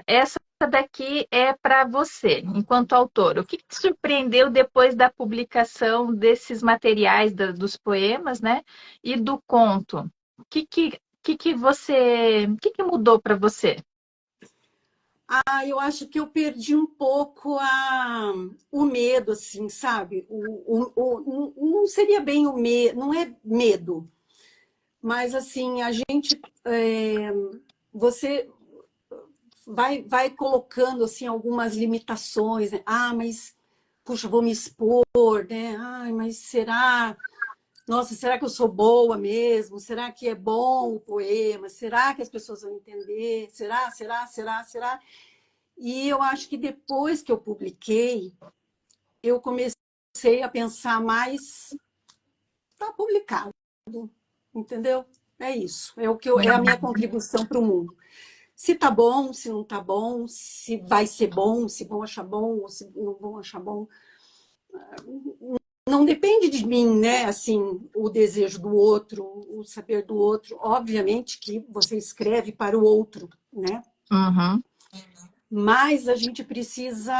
Speaker 1: Essa daqui é para você, enquanto autor. O que te surpreendeu depois da publicação desses materiais dos poemas, né? E do conto? O que mudou para você?
Speaker 2: Eu acho que eu perdi um pouco o medo, assim, sabe? Não seria bem o medo, não é medo, mas assim, a gente, você vai colocando assim algumas limitações, né? Mas puxa, vou me expor, né? Mas será? Nossa, será que eu sou boa mesmo? Será que é bom o poema? Será que as pessoas vão entender? Será? E eu acho que depois que eu publiquei, eu comecei a pensar mais, está publicado, entendeu? É isso, é a minha contribuição para o mundo. Se tá bom, se não tá bom, se vai ser bom, se vão achar bom ou se não vão achar bom, não depende de mim, né? Assim, o desejo do outro, o saber do outro. Obviamente que você escreve para o outro, né?
Speaker 1: Uhum,
Speaker 2: Mas a gente precisa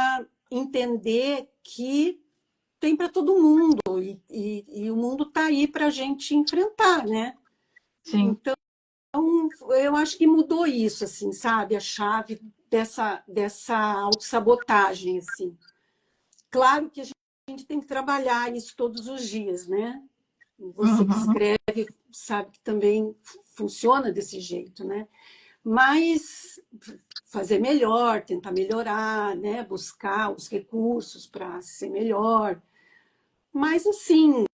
Speaker 2: entender que tem para todo mundo e o mundo está aí para a gente enfrentar, né?
Speaker 1: sim.
Speaker 2: Então, eu acho que mudou isso, assim, sabe? A chave dessa autossabotagem, assim. Claro que a gente tem que trabalhar isso todos os dias, né? Você que
Speaker 1: Uhum,
Speaker 2: escreve sabe que também funciona desse jeito, né? Mas fazer melhor, tentar melhorar, né? Buscar os recursos para ser melhor. Mas, assim,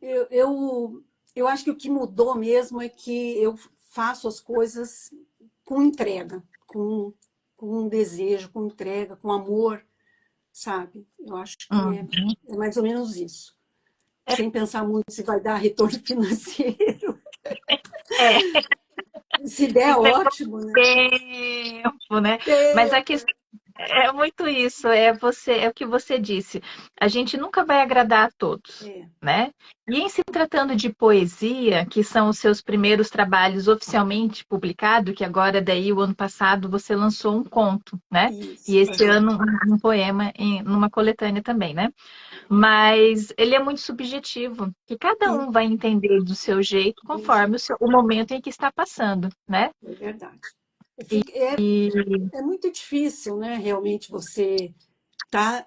Speaker 2: eu, eu, eu acho que o que mudou mesmo é que eu faço as coisas com entrega, com um desejo, com entrega, com amor, sabe? Eu acho que
Speaker 1: uhum.
Speaker 2: é mais ou menos isso.
Speaker 1: É,
Speaker 2: Sem pensar muito se vai dar retorno financeiro.
Speaker 1: é,
Speaker 2: Se der,
Speaker 1: isso é
Speaker 2: ótimo, né?
Speaker 1: tempo, né? Mas a
Speaker 2: Tempo.
Speaker 1: questão é muito isso, é o que você disse. A gente nunca vai agradar a todos,
Speaker 2: É,
Speaker 1: né? E em se tratando de poesia, que são os seus primeiros trabalhos oficialmente publicados, que agora daí o ano passado você lançou um conto, né? E
Speaker 2: isso.
Speaker 1: esse
Speaker 2: Uhum.
Speaker 1: ano um poema numa coletânea também, né? Mas ele é muito subjetivo, que cada
Speaker 2: Sim,
Speaker 1: um vai entender do seu jeito
Speaker 2: do jeito.
Speaker 1: conforme o momento em que está passando, né?
Speaker 2: É verdade.
Speaker 1: E, e
Speaker 2: É muito difícil, né? Realmente você tá.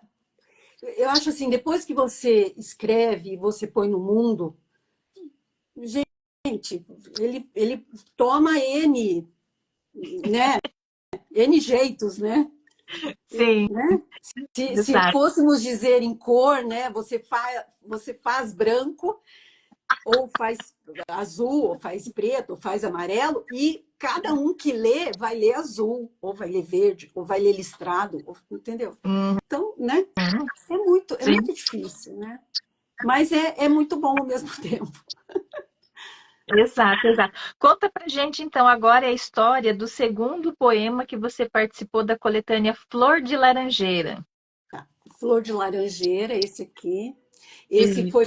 Speaker 2: Eu acho assim, depois que você escreve e você põe no mundo, gente, ele toma né? N jeitos, né?
Speaker 1: sim,
Speaker 2: Né? Se
Speaker 1: exato.
Speaker 2: fôssemos dizer em cor, né? Você faz branco, ou faz azul, ou faz preto, ou faz amarelo, e cada um que lê vai ler azul, ou vai ler verde, ou vai ler listrado, entendeu?
Speaker 1: Uhum,
Speaker 2: Então, né? É
Speaker 1: sim,
Speaker 2: muito difícil, né? Mas é muito bom ao mesmo tempo.
Speaker 1: exato, exato. Conta pra gente então agora a história do segundo poema que você participou da coletânea Flor de Laranjeira.
Speaker 2: Flor de Laranjeira, esse aqui. Esse
Speaker 1: Isso.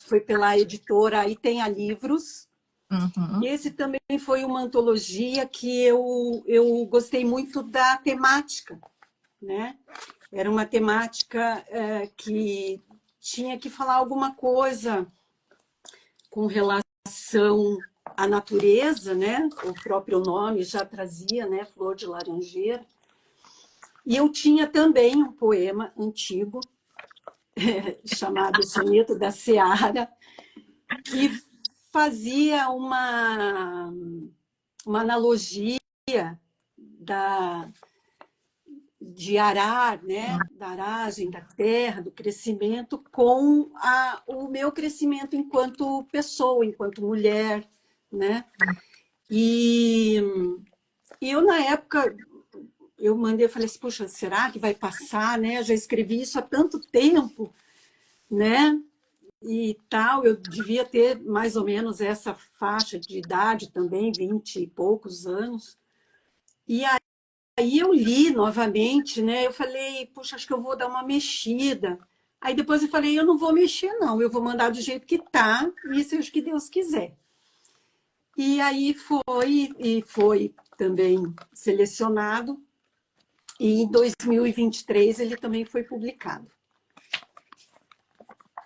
Speaker 2: foi pela editora Aí Tem a Livros.
Speaker 1: Uhum,
Speaker 2: Esse também foi uma antologia que eu gostei muito da temática, né? Era uma temática que tinha que falar alguma coisa com relação a natureza, né? O próprio nome já trazia, né? Flor de laranjeira. E eu tinha também um poema antigo, chamado Soneto da Seara, que fazia uma analogia da, de arar, né? Da aragem da terra, do crescimento, com o meu crescimento enquanto pessoa, enquanto mulher, né? E, e eu, na época, eu mandei, eu falei assim, puxa, será que vai passar, né? Eu já escrevi isso há tanto tempo, né? E tal, eu devia ter mais ou menos essa faixa de idade também, 20 e poucos anos. E aí eu li novamente, né? Eu falei, puxa, acho que eu vou dar uma mexida. Aí depois eu falei, eu não vou mexer, não, eu vou mandar do jeito que tá, e seja o que Deus quiser. E aí foi também selecionado, e em 2023 ele também foi publicado.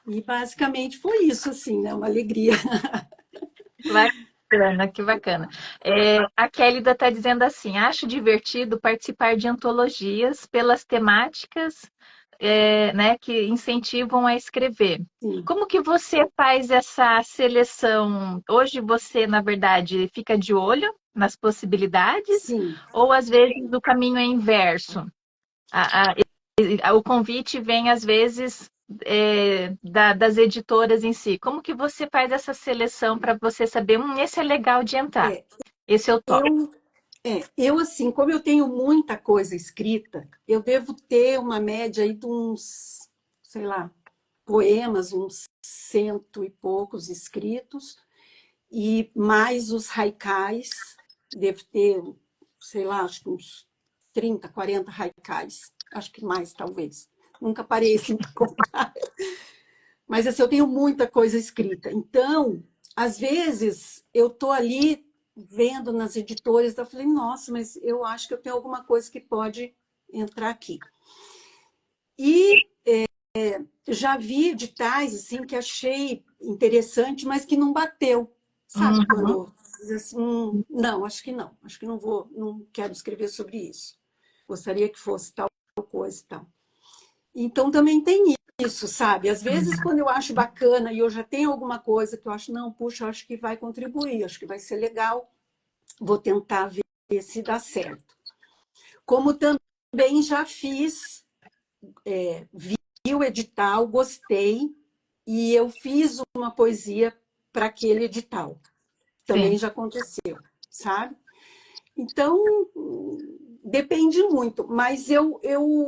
Speaker 2: E basicamente foi isso, assim, né? Uma alegria.
Speaker 1: Bacana, que bacana. A Kélida está dizendo assim: acho divertido participar de antologias pelas temáticas, né, que incentivam a escrever.
Speaker 2: Sim,
Speaker 1: Como que você faz essa seleção? Hoje você, na verdade, fica de olho nas possibilidades,
Speaker 2: sim.
Speaker 1: ou às vezes o caminho é inverso? A- o convite vem, às vezes, das editoras em si. Como que você faz essa seleção para você saber, esse é legal de entrar,
Speaker 2: É,
Speaker 1: esse eu topo?
Speaker 2: eu, eu, assim, como eu tenho muita coisa escrita, eu devo ter uma média aí de uns, sei lá, poemas, uns cento e poucos escritos, e mais os haikais, devo ter, sei lá, acho que uns 30, 40 haikais, acho que mais, talvez. Nunca parei assim para contar. Mas assim, eu tenho muita coisa escrita. Então, às vezes, eu estou ali vendo nas editoras, eu falei, nossa, mas eu acho que eu tenho alguma coisa que pode entrar aqui. E já vi editais assim, que achei interessante, mas que não bateu. Sabe
Speaker 1: Uhum.
Speaker 2: quando assim, não, acho que não vou, não quero escrever sobre isso. Gostaria que fosse tal coisa e tal. Então também tem isso, sabe? Às vezes, quando eu acho bacana e eu já tenho alguma coisa que eu acho, não, puxa, acho que vai contribuir, acho que vai ser legal, vou tentar ver se dá certo. Como também já fiz, vi o edital, gostei, e eu fiz uma poesia para aquele edital. Também
Speaker 1: Sim.
Speaker 2: já aconteceu, sabe? Então, depende muito, mas eu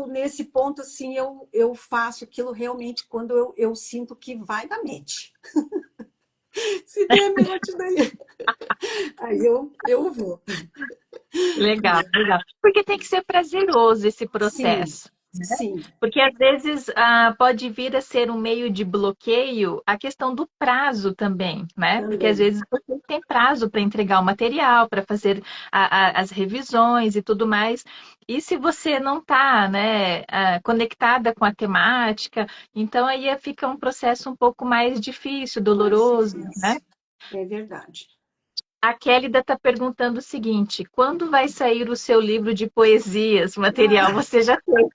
Speaker 2: nesse ponto, assim, eu faço aquilo realmente quando eu sinto que vai dar match. Se der match, daí aí eu vou.
Speaker 1: Legal, legal. Porque tem que ser prazeroso esse
Speaker 2: Sim,
Speaker 1: processo.
Speaker 2: sim,
Speaker 1: Porque às vezes pode vir a ser um meio de bloqueio a questão do prazo também, né? Porque às
Speaker 2: também.
Speaker 1: vezes você tem prazo para entregar o material, para fazer as revisões e tudo mais. E se você não está, né, conectada com a temática, então aí fica um processo um pouco mais difícil,
Speaker 2: Mais
Speaker 1: doloroso, né?
Speaker 2: difícil. É verdade.
Speaker 1: A Kélida está perguntando o seguinte: quando vai sair o seu livro de poesias? Material
Speaker 2: Ah,
Speaker 1: você já tem.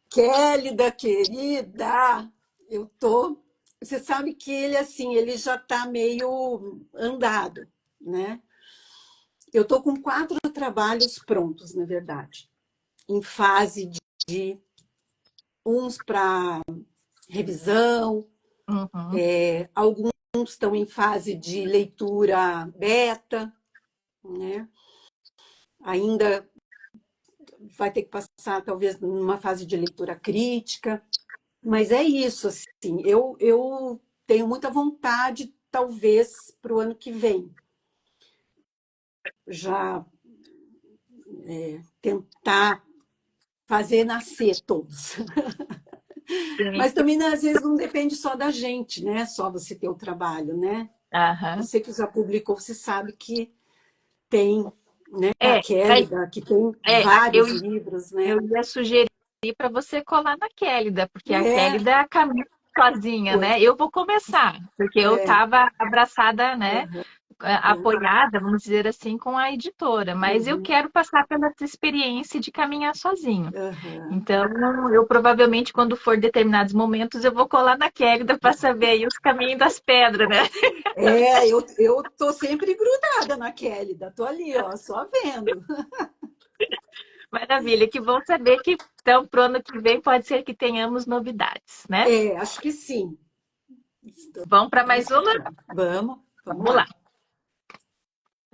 Speaker 2: Kélida, querida, eu tô. Você sabe que ele assim, ele já está meio andado, né? Eu estou com 4 trabalhos prontos, na verdade, em fase de uns para revisão,
Speaker 1: Uhum.
Speaker 2: alguns estão em fase de leitura beta, né? Ainda vai ter que passar, talvez, numa fase de leitura crítica, mas é isso, assim, eu tenho muita vontade, talvez, para o ano que vem, já tentar fazer nascer todos.
Speaker 1: Sim.
Speaker 2: Mas também, né, às vezes, não depende só da gente, né? Só você ter o trabalho, né?
Speaker 1: Aham.
Speaker 2: Você que já publicou, você sabe que tem, né, a
Speaker 1: É,
Speaker 2: Kelly, que tem
Speaker 1: é, eu,
Speaker 2: vários livros, né?
Speaker 1: eu ia sugerir para você colar na Kélida, porque a
Speaker 2: É,
Speaker 1: Kélida caminha. sozinha,
Speaker 2: Pois
Speaker 1: né? Eu vou começar, porque eu
Speaker 2: é.
Speaker 1: estava abraçada, né?
Speaker 2: Aham,
Speaker 1: Apoiada, vamos dizer assim, com a editora, mas eu
Speaker 2: uhum,
Speaker 1: quero passar pela essa experiência de caminhar sozinho.
Speaker 2: aham.
Speaker 1: Então, eu provavelmente, quando for determinados momentos, eu vou colar na Kélida para saber aí os caminhos das pedras, né?
Speaker 2: É, eu tô sempre grudada na Kélida, tô ali, ó, só vendo.
Speaker 1: Maravilha, que bom saber que então pro ano que vem pode ser que tenhamos novidades, né?
Speaker 2: É, acho que sim.
Speaker 1: Vamos para
Speaker 2: Estamos
Speaker 1: mais uma?
Speaker 2: esperando. Vamos
Speaker 1: Vamos lá.
Speaker 2: lá.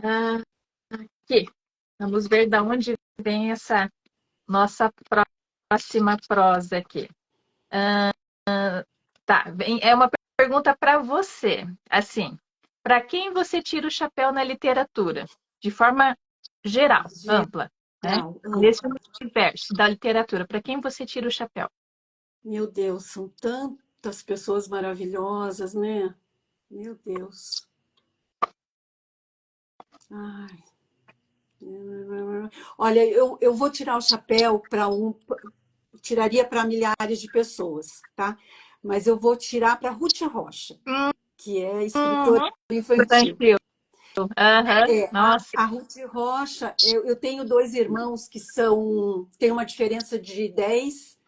Speaker 1: Ah, aqui. Vamos ver de onde vem essa nossa próxima prosa aqui. Tá, é uma pergunta para você. Assim, para quem você tira o chapéu na literatura? De forma geral, ampla, né?
Speaker 2: Geral,
Speaker 1: Nesse
Speaker 2: ampla.
Speaker 1: universo da literatura, para quem você tira o chapéu?
Speaker 2: Meu Deus, são tantas pessoas maravilhosas, né? Meu Deus. Ai. Olha, eu vou tirar o chapéu para tiraria para milhares de pessoas, tá? Mas eu vou tirar para Ruth Rocha, que é escritora
Speaker 1: Uhum,
Speaker 2: infantil.
Speaker 1: infantil. Aham,
Speaker 2: É,
Speaker 1: nossa,
Speaker 2: a Ruth Rocha, eu tenho dois irmãos que tem uma diferença de 10,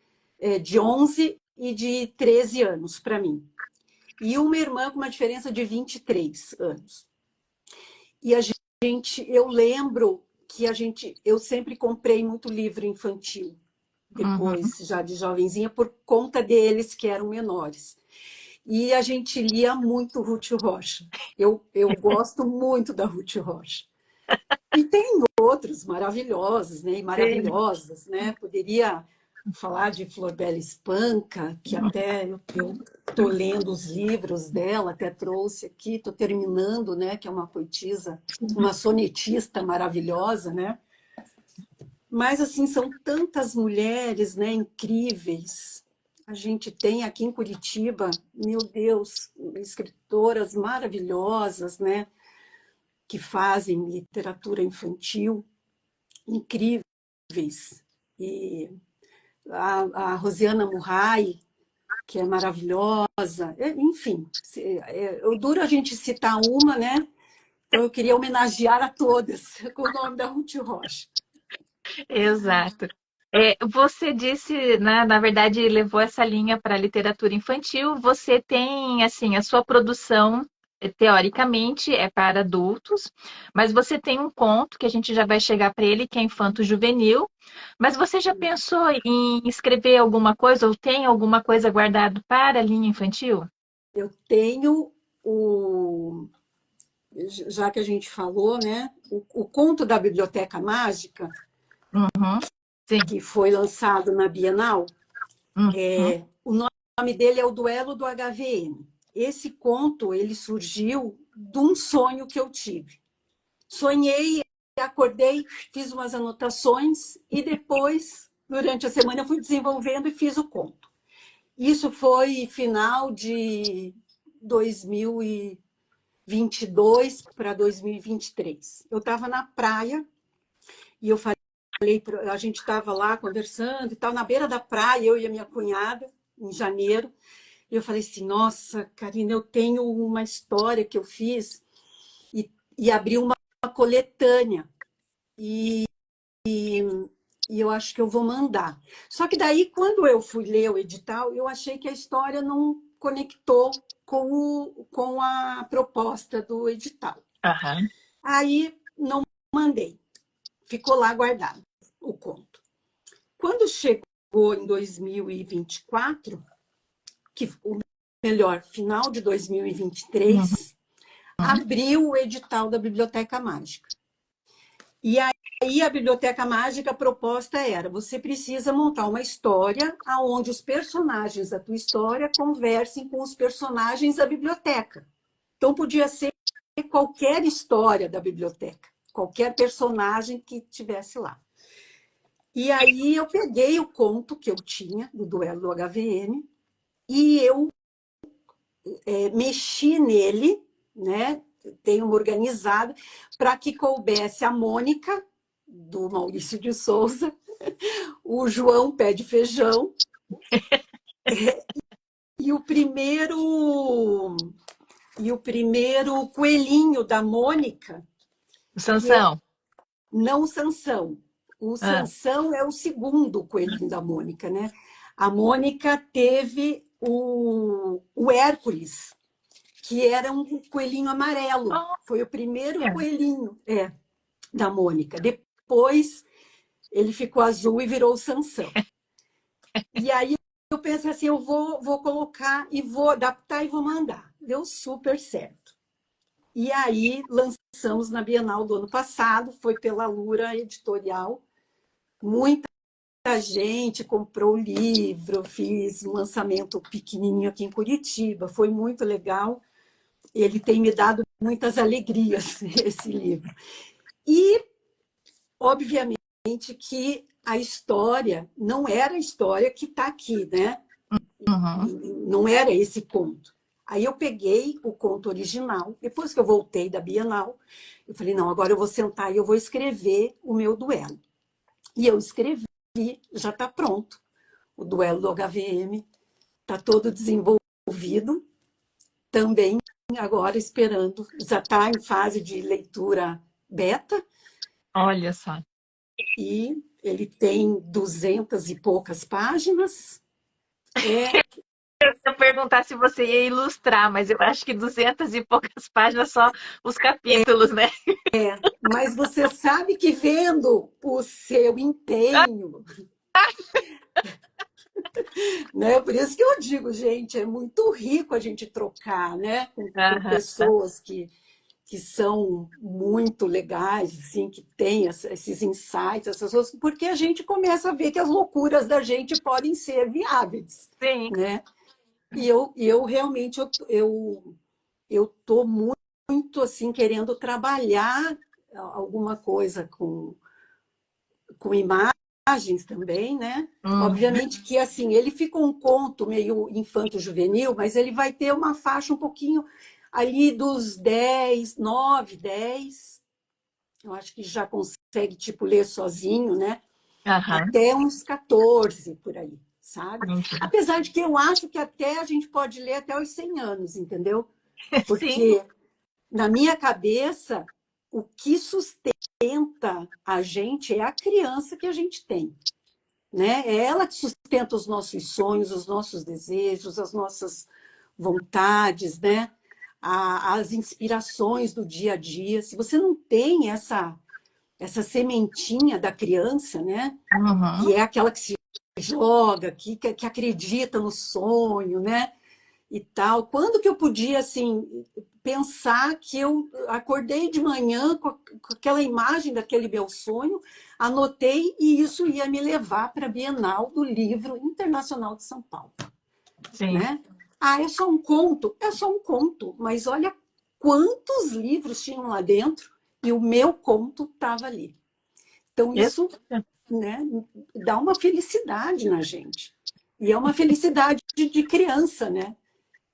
Speaker 2: de 11 e de 13 anos para mim. E uma irmã com uma diferença de 23 anos. E eu lembro que eu sempre comprei muito livro infantil,
Speaker 1: uhum.
Speaker 2: depois já de jovenzinha, por conta deles que eram menores. E a gente lia muito Ruth Rocha. Eu gosto muito da Ruth Rocha. E tem outros maravilhosos, né? E
Speaker 1: Sim.
Speaker 2: maravilhosas, né? Poderia falar de Florbela Espanca, que até eu estou lendo os livros dela, até trouxe aqui, estou terminando, né? Que é uma poetisa, uma sonetista maravilhosa, né? Mas assim são tantas mulheres, né? Incríveis. A gente tem aqui em Curitiba, meu Deus, escritoras maravilhosas, né? Que fazem literatura infantil incríveis. E a Rosiana Murray, que é maravilhosa, enfim, eu duro a gente citar uma, né? Então eu queria homenagear a todas com o nome da Ruth Rocha.
Speaker 1: Exato. Você disse, né, na verdade, levou essa linha para a literatura infantil. Você tem, assim, a sua produção, teoricamente, é para adultos, mas você tem um conto que a gente já vai chegar para ele, que é infanto-juvenil. Mas você já pensou em escrever alguma coisa ou tem alguma coisa guardado para a linha infantil?
Speaker 2: Eu tenho já que a gente falou, né, o conto da Biblioteca Mágica,
Speaker 1: Uhum, sim.
Speaker 2: que foi lançado na Bienal.
Speaker 1: Uhum,
Speaker 2: O nome dele é O Duelo do HVM. Esse conto ele surgiu de um sonho que eu tive. Sonhei, acordei, fiz umas anotações e depois, durante a semana, eu fui desenvolvendo e fiz o conto. Isso foi final de 2022 para 2023. Eu estava na praia e eu falei, a gente estava lá conversando e tal, na beira da praia, eu e a minha cunhada, em janeiro. E eu falei assim, nossa, Karina, eu tenho uma história que eu fiz e abri uma coletânea. E, e eu acho que eu vou mandar. Só que daí, quando eu fui ler o edital, eu achei que a história não conectou com a proposta do edital.
Speaker 1: aham,
Speaker 2: Aí não mandei, ficou lá guardado o conto. Quando chegou em 2024, que o melhor, final de
Speaker 1: uhum,
Speaker 2: 2023, abriu o edital da Biblioteca Mágica. E aí a Biblioteca Mágica, a proposta era, você precisa montar uma história onde os personagens da tua história conversem com os personagens da biblioteca. Então podia ser qualquer história da biblioteca, qualquer personagem que tivesse lá. E aí eu peguei o conto que eu tinha do Duelo do HVM e eu mexi nele, né? Tenho uma organizada para que coubesse a Mônica, do Maurício de Souza, o João Pé de Feijão E o primeiro coelhinho da Mônica,
Speaker 1: O
Speaker 2: que é
Speaker 1: Sansão.
Speaker 2: não o Sansão. O
Speaker 1: Ah.
Speaker 2: Sansão é o segundo coelhinho da Mônica, né? A Mônica teve o Hércules, que era um coelhinho amarelo. Foi o primeiro
Speaker 1: Olha.
Speaker 2: coelhinho da Mônica. Depois ele ficou azul e virou o Sansão. E aí eu pensei assim, eu vou colocar e vou adaptar e vou mandar. Deu super certo. E aí lançamos na Bienal do ano passado, foi pela Lura Editorial. Muita gente comprou o livro, fiz um lançamento pequenininho aqui em Curitiba, foi muito legal. Ele tem me dado muitas alegrias, esse livro. E, obviamente, que a história não era a história que está aqui, né?
Speaker 1: Uhum.
Speaker 2: Não era esse conto. Aí eu peguei o conto original, depois que eu voltei da Bienal, eu falei, não, agora eu vou sentar e eu vou escrever o meu duelo. E eu escrevi, já está pronto. O duelo do HVM está todo desenvolvido, também agora esperando, já está em fase de leitura beta,
Speaker 1: Olha só.
Speaker 2: e ele tem 200 e poucas páginas.
Speaker 1: Eu ia perguntar se você ia ilustrar, mas eu acho que 200 e poucas páginas só os capítulos, né?
Speaker 2: Mas você sabe que vendo o seu empenho, né? Por isso que eu digo, gente, é muito rico a gente trocar, né? Com
Speaker 1: Aham.
Speaker 2: pessoas que são muito legais, assim, que têm esses insights, essas coisas, porque a gente começa a ver que as loucuras da gente podem ser viáveis,
Speaker 1: Sim.
Speaker 2: né? E eu realmente eu tô muito assim querendo trabalhar alguma coisa com imagens também, né?
Speaker 1: Uhum.
Speaker 2: Obviamente que assim, ele fica um conto meio infanto-juvenil, mas ele vai ter uma faixa um pouquinho ali dos 10, 9, 10. Eu acho que já consegue tipo ler sozinho, né?
Speaker 1: Aham.
Speaker 2: Até uns 14 por aí, sabe?
Speaker 1: Entendi.
Speaker 2: Apesar de que eu acho que até a gente pode ler até os 100 anos, entendeu?
Speaker 1: Sim.
Speaker 2: Porque na minha cabeça, o que sustenta a gente é a criança que a gente tem, né? É ela que sustenta os nossos sonhos, os nossos desejos, as nossas vontades, né? As inspirações do dia a dia. Se você não tem essa sementinha da criança, né? Que
Speaker 1: Uhum.
Speaker 2: é aquela que se joga, que acredita no sonho, né? E tal. Quando que eu podia, assim, pensar que eu acordei de manhã com aquela imagem daquele meu sonho, anotei e isso ia me levar para a Bienal do Livro Internacional de São Paulo,
Speaker 1: Sim.
Speaker 2: né? Ah, é só um conto? É só um conto, mas olha quantos livros tinham lá dentro e o meu conto estava ali. Então,
Speaker 1: Ex-
Speaker 2: isso, né, dá uma felicidade na gente. E é uma felicidade de criança, né?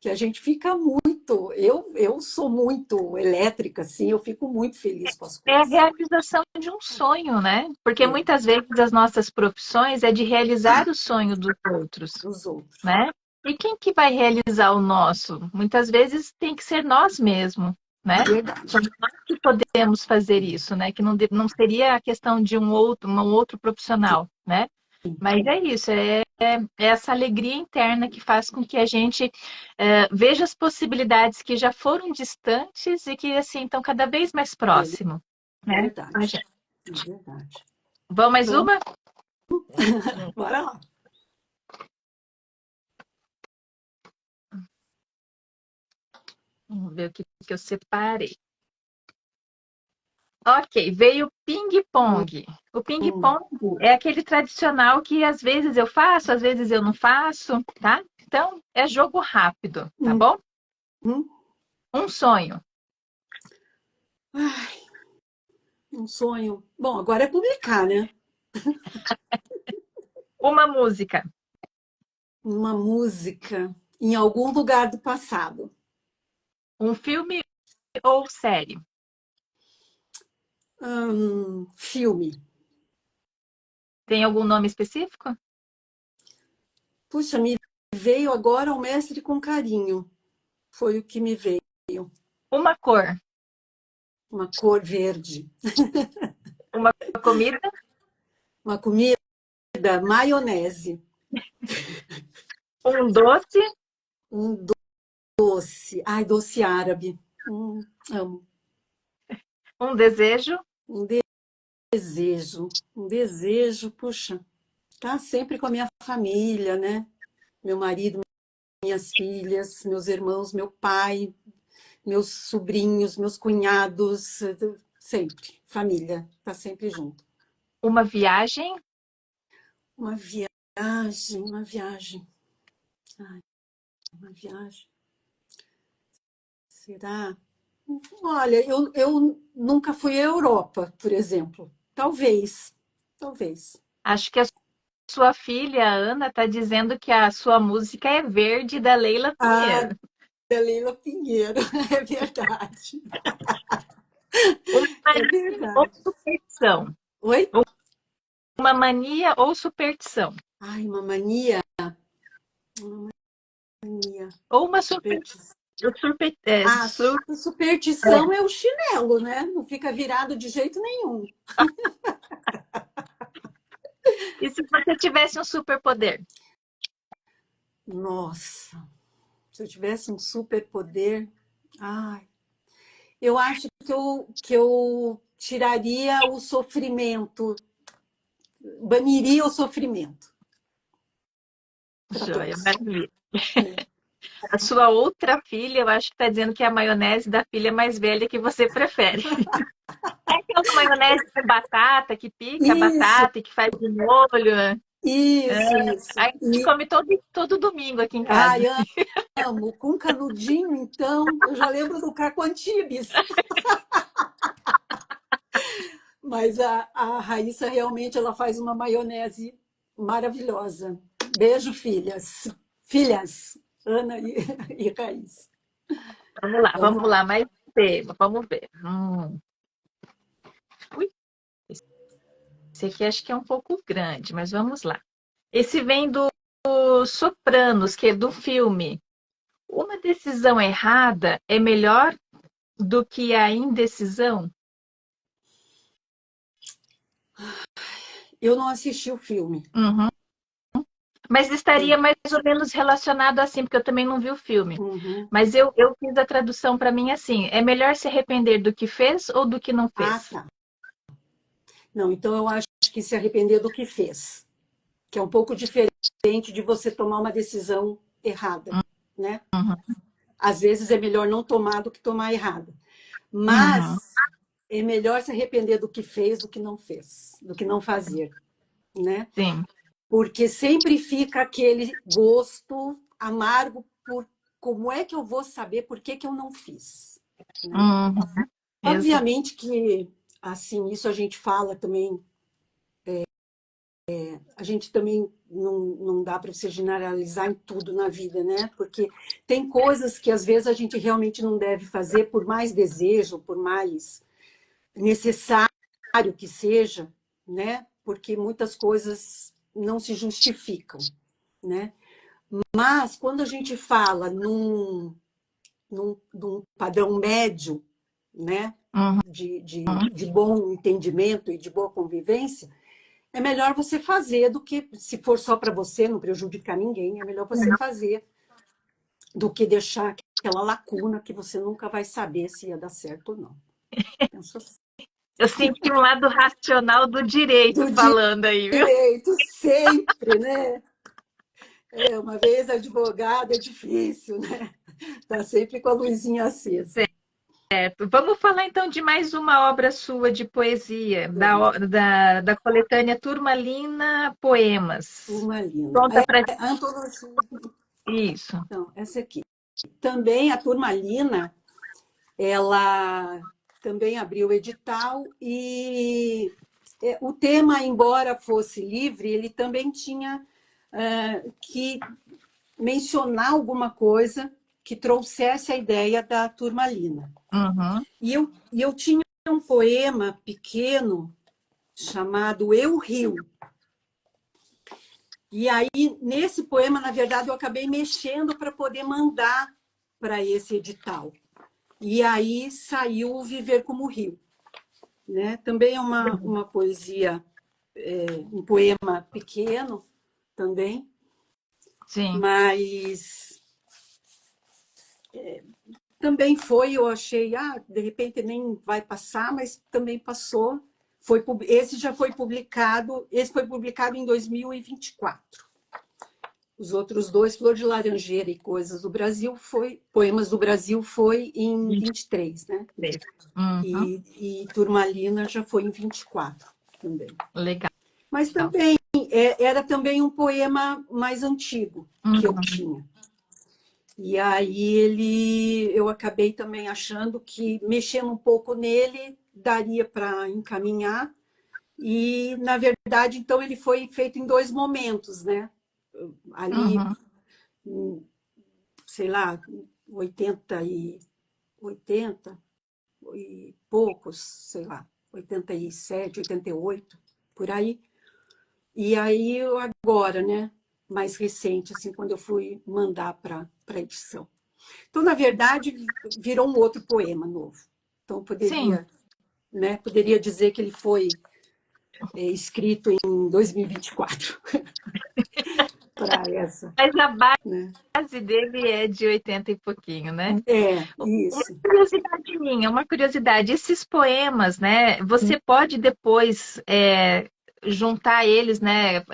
Speaker 2: Que a gente fica muito. Eu sou muito elétrica, assim, eu fico muito feliz com as
Speaker 1: É a
Speaker 2: coisas.
Speaker 1: realização de um sonho, né? Porque
Speaker 2: É,
Speaker 1: muitas vezes as nossas profissões é de realizar o sonho dos outros,
Speaker 2: dos outros.
Speaker 1: né? E quem que vai realizar o nosso? Muitas vezes tem que ser nós mesmos, né?
Speaker 2: Verdade.
Speaker 1: Somos nós que podemos fazer isso, né? Que não seria a questão de um outro profissional, né? Mas é isso, é essa alegria interna que faz com que a gente veja as possibilidades que já foram distantes e que assim estão cada vez mais
Speaker 2: É
Speaker 1: próximo, né?
Speaker 2: verdade. É verdade.
Speaker 1: Vamos mais
Speaker 2: Vamos,
Speaker 1: uma?
Speaker 2: bora lá.
Speaker 1: Vamos ver o que eu separei. Ok, veio ping-pong. O
Speaker 2: Hum,
Speaker 1: ping-pong é aquele tradicional que às vezes eu faço, às vezes eu não faço, tá? Então, é jogo rápido, tá
Speaker 2: hum,
Speaker 1: bom?
Speaker 2: hum.
Speaker 1: Um sonho,
Speaker 2: Ai, um sonho. Bom, agora é publicar, né?
Speaker 1: uma música,
Speaker 2: Uma música em algum lugar do passado.
Speaker 1: um filme ou série.
Speaker 2: Filme.
Speaker 1: Tem algum nome específico?
Speaker 2: Puxa, me veio agora ao Mestre com Carinho. Foi o que me veio.
Speaker 1: Uma cor,
Speaker 2: Uma cor verde.
Speaker 1: uma comida,
Speaker 2: Uma comida, maionese.
Speaker 1: um doce,
Speaker 2: Um doce. Ai, doce árabe. Amo.
Speaker 1: um desejo,
Speaker 2: Um desejo. Um desejo, puxa, tá sempre com a minha família, né? Meu marido, minhas filhas, meus irmãos, meu pai, meus sobrinhos, meus cunhados, sempre. Família, tá sempre junto.
Speaker 1: uma viagem,
Speaker 2: Uma viagem, uma viagem. Ai, uma viagem. Será? Olha, eu nunca fui à Europa, por exemplo. Talvez, talvez.
Speaker 1: acho que a sua filha, a Ana, está dizendo que a sua música é Verde, da Leila
Speaker 2: Ah,
Speaker 1: Pinheiro.
Speaker 2: da Leila Pinheiro, é verdade.
Speaker 1: Uma
Speaker 2: É
Speaker 1: mania ou
Speaker 2: verdade.
Speaker 1: superstição.
Speaker 2: Oi?
Speaker 1: Uma mania ou superstição.
Speaker 2: Ai, uma mania. Uma mania.
Speaker 1: Ou uma
Speaker 2: Superstição. Ah,
Speaker 1: é.
Speaker 2: superstição é o chinelo, né? Não fica virado de jeito nenhum.
Speaker 1: E se você tivesse um superpoder?
Speaker 2: Nossa, se eu tivesse um superpoder, ai, eu acho que eu tiraria o sofrimento, baniria o sofrimento para
Speaker 1: Joia,
Speaker 2: todos.
Speaker 1: maravilha.
Speaker 2: É.
Speaker 1: A sua outra filha, eu acho que está dizendo que é a maionese da filha mais velha que você prefere. É aquela maionese com batata, que pica a
Speaker 2: Isso,
Speaker 1: batata e que faz de molho, né?
Speaker 2: isso.
Speaker 1: A gente come todo domingo aqui em casa.
Speaker 2: Ai, amo. Com canudinho, então, eu já lembro do Caco Antibes. Mas a Raíssa realmente ela faz uma maionese maravilhosa. Beijo, filhas. Filhas, Ana e Raíssa.
Speaker 1: Vamos
Speaker 2: Vamos lá.
Speaker 1: lá, mais tema, vamos ver. Ui, esse aqui acho que é um pouco grande, mas vamos lá. Esse vem do Sopranos, que é do filme. Uma decisão errada é melhor do que a indecisão?
Speaker 2: Eu não assisti o filme.
Speaker 1: Uhum. Mas estaria
Speaker 2: Eu,
Speaker 1: mais ou menos relacionado assim, porque eu também não vi o filme.
Speaker 2: uhum.
Speaker 1: Mas eu fiz a tradução para mim assim: é melhor se arrepender do que fez ou do que não
Speaker 2: Ah,
Speaker 1: fez?
Speaker 2: tá. Não, então eu acho que se arrepender do que fez, que é um pouco diferente de você tomar uma decisão errada, né?
Speaker 1: Uhum,
Speaker 2: Às vezes é melhor não tomar do que tomar errada.
Speaker 1: uhum,
Speaker 2: Mas é melhor se arrepender do que fez do que não fez, do que não fazer, né?
Speaker 1: sim.
Speaker 2: Porque sempre fica aquele gosto amargo por como é que eu vou saber por que eu não fiz, né?
Speaker 1: Uhum, mesmo.
Speaker 2: Obviamente que assim, isso a gente fala também, a gente também não dá para você generalizar em tudo na vida, né? Porque tem coisas que às vezes a gente realmente não deve fazer por mais desejo, por mais necessário que seja, né? Porque muitas coisas não se justificam, né? Mas quando a gente fala num padrão médio, né?
Speaker 1: Uhum,
Speaker 2: De bom entendimento e de boa convivência, é melhor você fazer do que, se for só para você, não prejudicar ninguém, é melhor você fazer do que deixar aquela lacuna que você nunca vai saber se ia dar certo ou não. Penso assim.
Speaker 1: eu senti um lado racional do direito
Speaker 2: Do
Speaker 1: falando aí, viu?
Speaker 2: direito, sempre, né? É, uma vez advogado é difícil, né? Tá sempre com a luzinha acesa.
Speaker 1: Certo. Vamos falar então de mais uma obra sua de poesia,
Speaker 2: Vamos.
Speaker 1: da coletânea Turmalina Poemas.
Speaker 2: Turmalina.
Speaker 1: Pronta para
Speaker 2: A antologia.
Speaker 1: isso.
Speaker 2: Então, essa aqui. Também a Turmalina, ela também abriu o edital e o tema, embora fosse livre, ele também tinha que mencionar alguma coisa que trouxesse a ideia da turmalina.
Speaker 1: Uhum,
Speaker 2: E eu tinha um poema pequeno chamado Eu Rio. E aí, nesse poema, na verdade, eu acabei mexendo para poder mandar para esse edital. E aí saiu o Viver como Rio. Né? Também é uma poesia, um poema pequeno também,
Speaker 1: Sim.
Speaker 2: mas também foi, eu achei, de repente nem vai passar, mas também passou. Esse já foi publicado, esse foi publicado em 2024. Os outros dois, Flor de Laranjeira e Coisas do Brasil, Poemas do Brasil, foi em 23, né?
Speaker 1: Uhum.
Speaker 2: E Turmalina já foi em 24 também.
Speaker 1: Legal.
Speaker 2: Mas também era também um poema mais antigo que eu
Speaker 1: Uhum.
Speaker 2: tinha. E aí eu acabei também achando que, mexendo um pouco nele, daria para encaminhar. E, na verdade, então, ele foi feito em dois momentos, né? Ali,
Speaker 1: Uhum.
Speaker 2: sei lá, 80 e poucos, sei lá, 87, 88, por aí. E aí, agora, né? Mais recente, assim, quando eu fui mandar para a edição. Então, na verdade, virou um outro poema novo. Então,
Speaker 1: Sim.
Speaker 2: poderia dizer que ele foi escrito em 2024 para essa.
Speaker 1: Mas a
Speaker 2: Né?
Speaker 1: base dele é de 80 e pouquinho, né? Uma
Speaker 2: Isso.
Speaker 1: curiosidade minha, uma curiosidade. Esses poemas, né? Você pode depois juntar eles, né?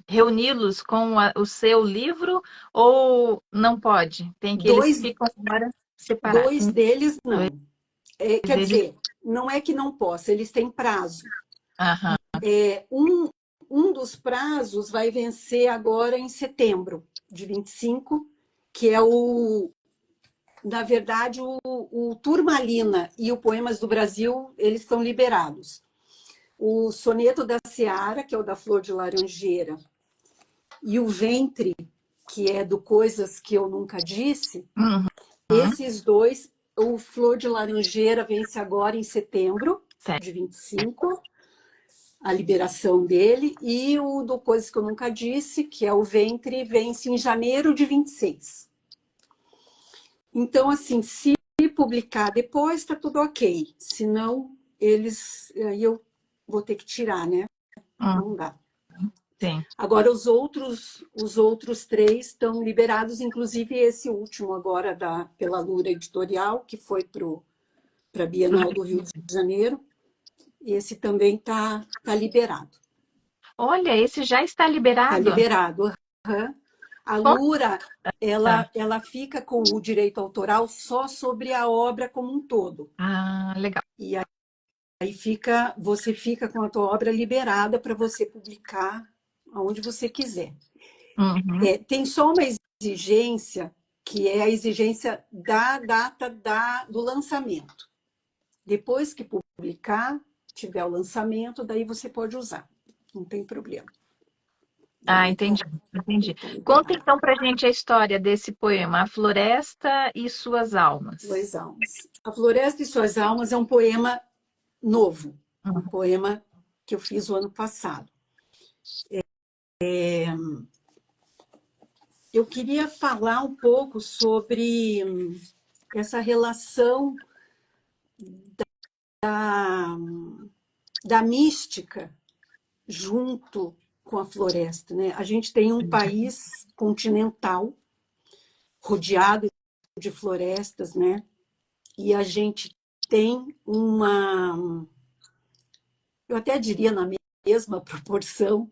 Speaker 1: Reuni-los com o seu livro ou não pode? Tem que eles
Speaker 2: Dois,
Speaker 1: ficam agora separados.
Speaker 2: dois deles,
Speaker 1: Dois
Speaker 2: não. Quer
Speaker 1: deles.
Speaker 2: dizer, não é que não possa, eles têm prazo.
Speaker 1: Aham.
Speaker 2: Um dos prazos vai vencer agora em setembro de 25, que é na verdade, o Turmalina e o Poemas do Brasil, eles são liberados. O Soneto da Seara, que é o da Flor de Laranjeira, e o Ventre, que é do Coisas que eu Nunca Disse,
Speaker 1: Uhum.
Speaker 2: esses dois, o Flor de Laranjeira vence agora em setembro
Speaker 1: Certo.
Speaker 2: de 25, a liberação dele, e o do Coisas que eu Nunca Disse, que é o Ventre, vence em janeiro de 26. Então, assim, se publicar depois, está tudo ok. Se não, aí eu vou ter que tirar, né? Não dá.
Speaker 1: Sim.
Speaker 2: Agora, os outros três estão liberados, inclusive esse último agora pela Lura Editorial, que foi para a Bienal do Rio de Janeiro. Esse também tá liberado.
Speaker 1: Olha, esse já está
Speaker 2: Está
Speaker 1: liberado?
Speaker 2: liberado. Uhum. A Lura, ela fica com o direito autoral só sobre a obra como um todo.
Speaker 1: Ah, legal.
Speaker 2: E aí você fica com a tua obra liberada para você publicar aonde você quiser.
Speaker 1: Uhum.
Speaker 2: Tem só uma exigência, que é a exigência da data do lançamento. Depois que publicar, tiver o lançamento, daí você pode usar. Não tem problema.
Speaker 1: Ah,
Speaker 2: Daí
Speaker 1: entendi, entendi.
Speaker 2: tá
Speaker 1: Conta
Speaker 2: liberado.
Speaker 1: então pra gente a história desse poema, A Floresta e Suas Almas.
Speaker 2: Duas almas. A Floresta e Suas Almas é um poema novo, um
Speaker 1: Uhum.
Speaker 2: poema que eu fiz o ano passado. Eu queria falar um pouco sobre essa relação da mística junto com a floresta, né? A gente tem um país continental rodeado de florestas, né? E a gente tem eu até diria na mesma proporção,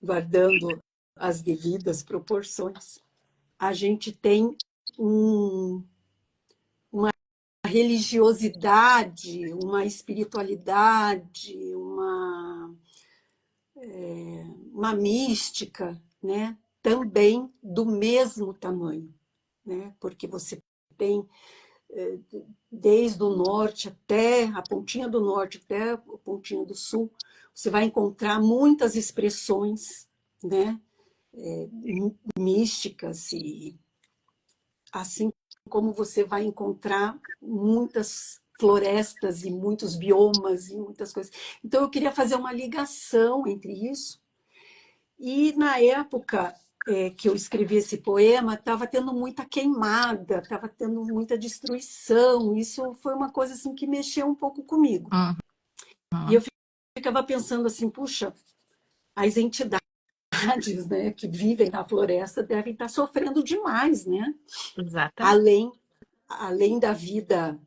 Speaker 2: guardando as devidas proporções, a gente tem uma religiosidade, uma espiritualidade, uma mística, né? Também do mesmo tamanho, né? Porque você tem desde o norte até a pontinha do norte até a pontinha do sul, você vai encontrar muitas expressões, né? Místicas, e assim como você vai encontrar muitas florestas e muitos biomas e muitas coisas. Então eu queria fazer uma ligação entre isso E na época que eu escrevi esse poema, estava tendo muita queimada, estava tendo muita destruição. Isso foi uma coisa assim que mexeu um pouco comigo. E eu
Speaker 1: Uhum.
Speaker 2: ficava pensando assim, puxa, as entidades, né, que vivem na floresta devem estar sofrendo demais, né?
Speaker 1: Exatamente.
Speaker 2: Além, além da vida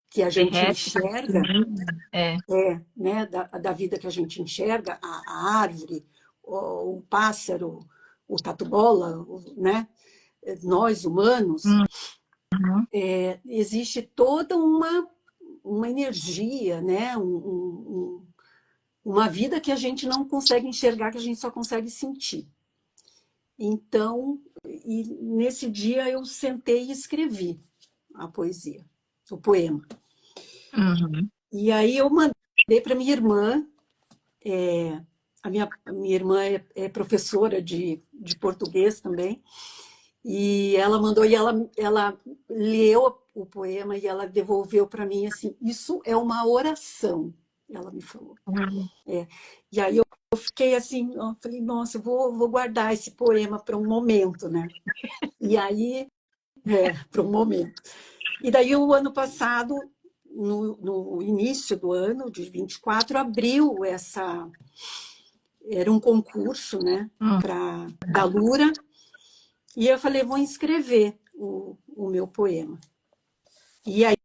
Speaker 2: que a gente
Speaker 1: Terrestre.
Speaker 2: enxerga,
Speaker 1: É.
Speaker 2: né, da vida que a gente enxerga, a árvore, o pássaro, o tatu-bola, né? Nós humanos,
Speaker 1: Uhum.
Speaker 2: existe toda uma energia, né? Uma vida que a gente não consegue enxergar, que a gente só consegue sentir. Então, e nesse dia eu sentei e escrevi a poesia, o poema.
Speaker 1: Uhum.
Speaker 2: E aí eu mandei para minha irmã. A minha irmã é professora de português também, e ela mandou, e ela leu o poema e ela devolveu para mim assim, isso é uma oração, ela me falou.
Speaker 1: Uhum.
Speaker 2: E aí eu fiquei assim, eu falei, nossa, eu vou guardar esse poema para um momento, né? E aí, para um momento. E daí o ano passado, no início do ano, de 24, abriu essa... Era um concurso, né?
Speaker 1: Uhum.
Speaker 2: Da Lura. E eu falei, vou inscrever o meu poema. E aí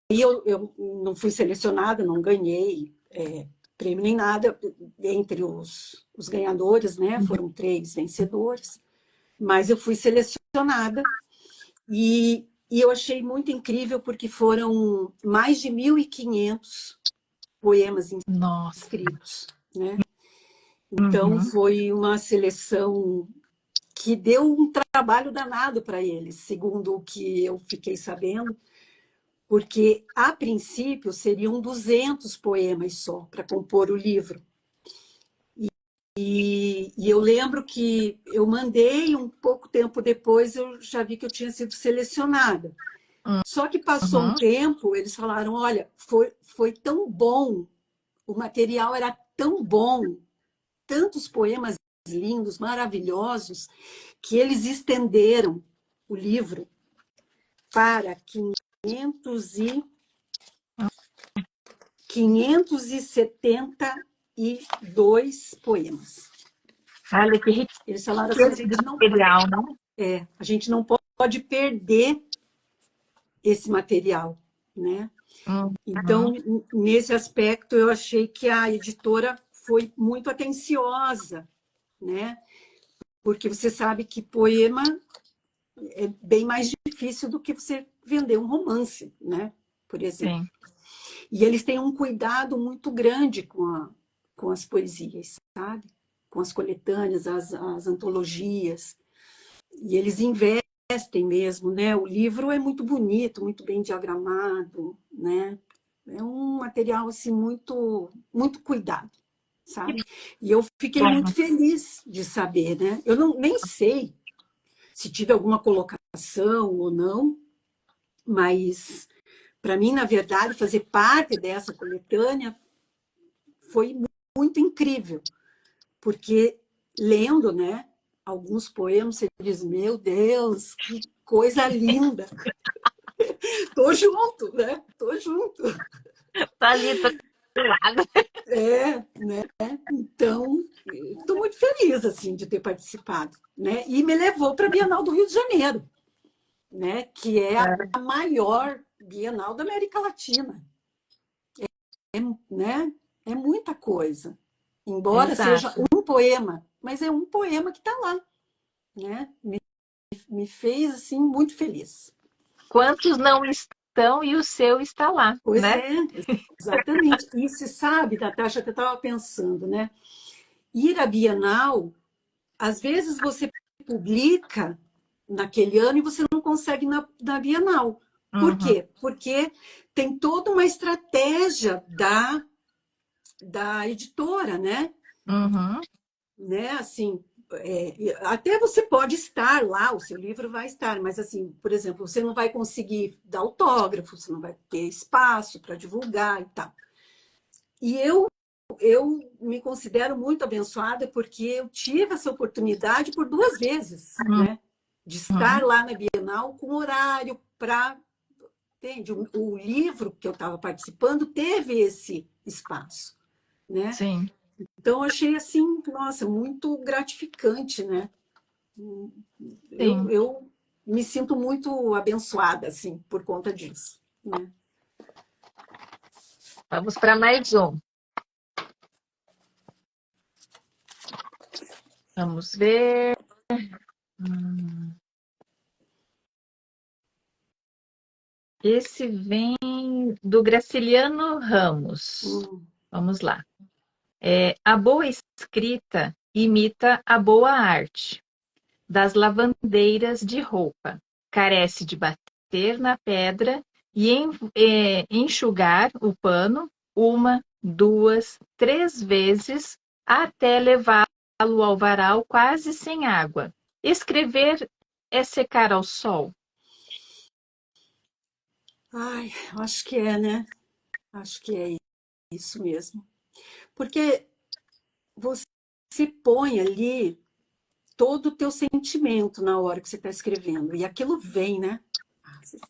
Speaker 2: eu não fui selecionada, não ganhei prêmio nem nada. Entre os ganhadores, né? Foram 3 vencedores. Mas eu fui selecionada e eu achei muito incrível porque foram mais de 1.500 poemas
Speaker 1: Nossa.
Speaker 2: inscritos, né? Então
Speaker 1: Uhum.
Speaker 2: foi uma seleção que deu um trabalho danado para eles, segundo o que eu fiquei sabendo, porque a princípio seriam 200 poemas só para compor o livro. E eu lembro que eu mandei, um pouco tempo depois eu já vi que eu tinha sido selecionada. Só que passou um
Speaker 1: Uhum.
Speaker 2: tempo, eles falaram, olha, foi tão bom, o material era tão bom, tantos poemas lindos, maravilhosos, que eles estenderam o livro para 572 poemas.
Speaker 1: Olha que
Speaker 2: Eles falaram assim,
Speaker 1: riqueza de material, não?
Speaker 2: a gente não pode perder esse material, né? Então,
Speaker 1: Uhum.
Speaker 2: nesse aspecto, eu achei que a editora foi muito atenciosa, né? Porque você sabe que poema é bem mais difícil do que você vender um romance, né? Por exemplo.
Speaker 1: Sim.
Speaker 2: E eles têm um cuidado muito grande com as poesias, sabe? Com as coletâneas, as antologias. E eles investem mesmo, né? O livro é muito bonito, muito bem diagramado, né? É um material assim muito cuidado, sabe? E eu fiquei muito
Speaker 1: Bom.
Speaker 2: feliz de saber, né? Eu não, nem sei se tive alguma colocação ou não, mas para mim, na verdade, fazer parte dessa coletânea foi muito incrível, porque lendo, né, alguns poemas, você diz, meu Deus, que coisa linda. Tô junto, né? Tô junto.
Speaker 1: Tá ali, tô do lado.
Speaker 2: Né? Então, estou muito feliz assim de ter participado, né? E me levou para a Bienal do Rio de Janeiro, né? Que é a maior Bienal da América Latina, né? É muita coisa, embora seja
Speaker 1: Exato.
Speaker 2: um poema, mas é um poema que está lá, né? Me fez assim muito feliz.
Speaker 1: Quantos não estão e o seu está lá,
Speaker 2: Pois
Speaker 1: né?
Speaker 2: é, exatamente. E se sabe, Natasha, que eu estava pensando, né? Ir à Bienal, às vezes você publica naquele ano e você não consegue na Bienal. Por
Speaker 1: Uhum.
Speaker 2: quê? Porque tem toda uma estratégia da editora, né?
Speaker 1: Uhum.
Speaker 2: Né? Assim, até você pode estar lá, o seu livro vai estar, mas assim, por exemplo, você não vai conseguir dar autógrafo, você não vai ter espaço para divulgar e tal. E eu eu me considero muito abençoada porque eu tive essa oportunidade por 2 vezes, né? De estar
Speaker 1: Uhum.
Speaker 2: lá na Bienal com horário para... Entende? O livro que eu estava participando teve esse espaço, né?
Speaker 1: Sim,
Speaker 2: Então, eu achei assim, nossa, muito gratificante, né?
Speaker 1: sim.
Speaker 2: Eu me sinto muito abençoada, assim, por conta disso, né?
Speaker 1: Vamos para mais um. Vamos ver. Hum, Esse vem do Graciliano Ramos.
Speaker 2: Hum,
Speaker 1: Vamos lá. A boa escrita imita a boa arte das lavandeiras de roupa. Carece de bater na pedra e enxugar o pano uma, duas, três vezes até levá-lo ao varal quase sem água. Escrever é secar ao sol.
Speaker 2: ai, acho que é, né? Acho que é isso mesmo. Porque você põe ali todo o teu sentimento na hora que você está escrevendo, e aquilo vem, né?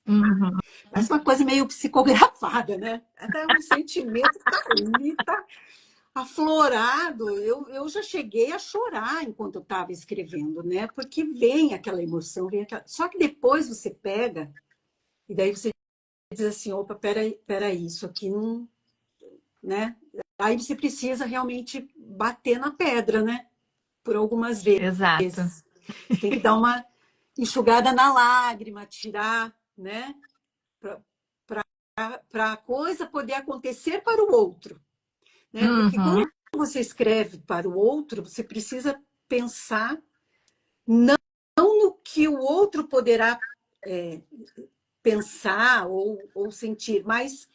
Speaker 1: Uhum.
Speaker 2: Parece uma coisa meio psicografada, né? Até um sentimento que está ali, está aflorado. Eu já cheguei a chorar enquanto eu estava escrevendo, né? Porque vem aquela emoção, vem aquela... Só que depois você pega, e daí você diz assim, opa, peraí, isso aqui não, né? Aí você precisa realmente bater na pedra, né? Por algumas
Speaker 1: Exato.
Speaker 2: vezes. Você tem que dar uma enxugada na lágrima, tirar, né? Para a coisa poder acontecer para o outro, né? Porque
Speaker 1: Uhum.
Speaker 2: quando você escreve para o outro, você precisa pensar não no que o outro poderá pensar ou sentir, mas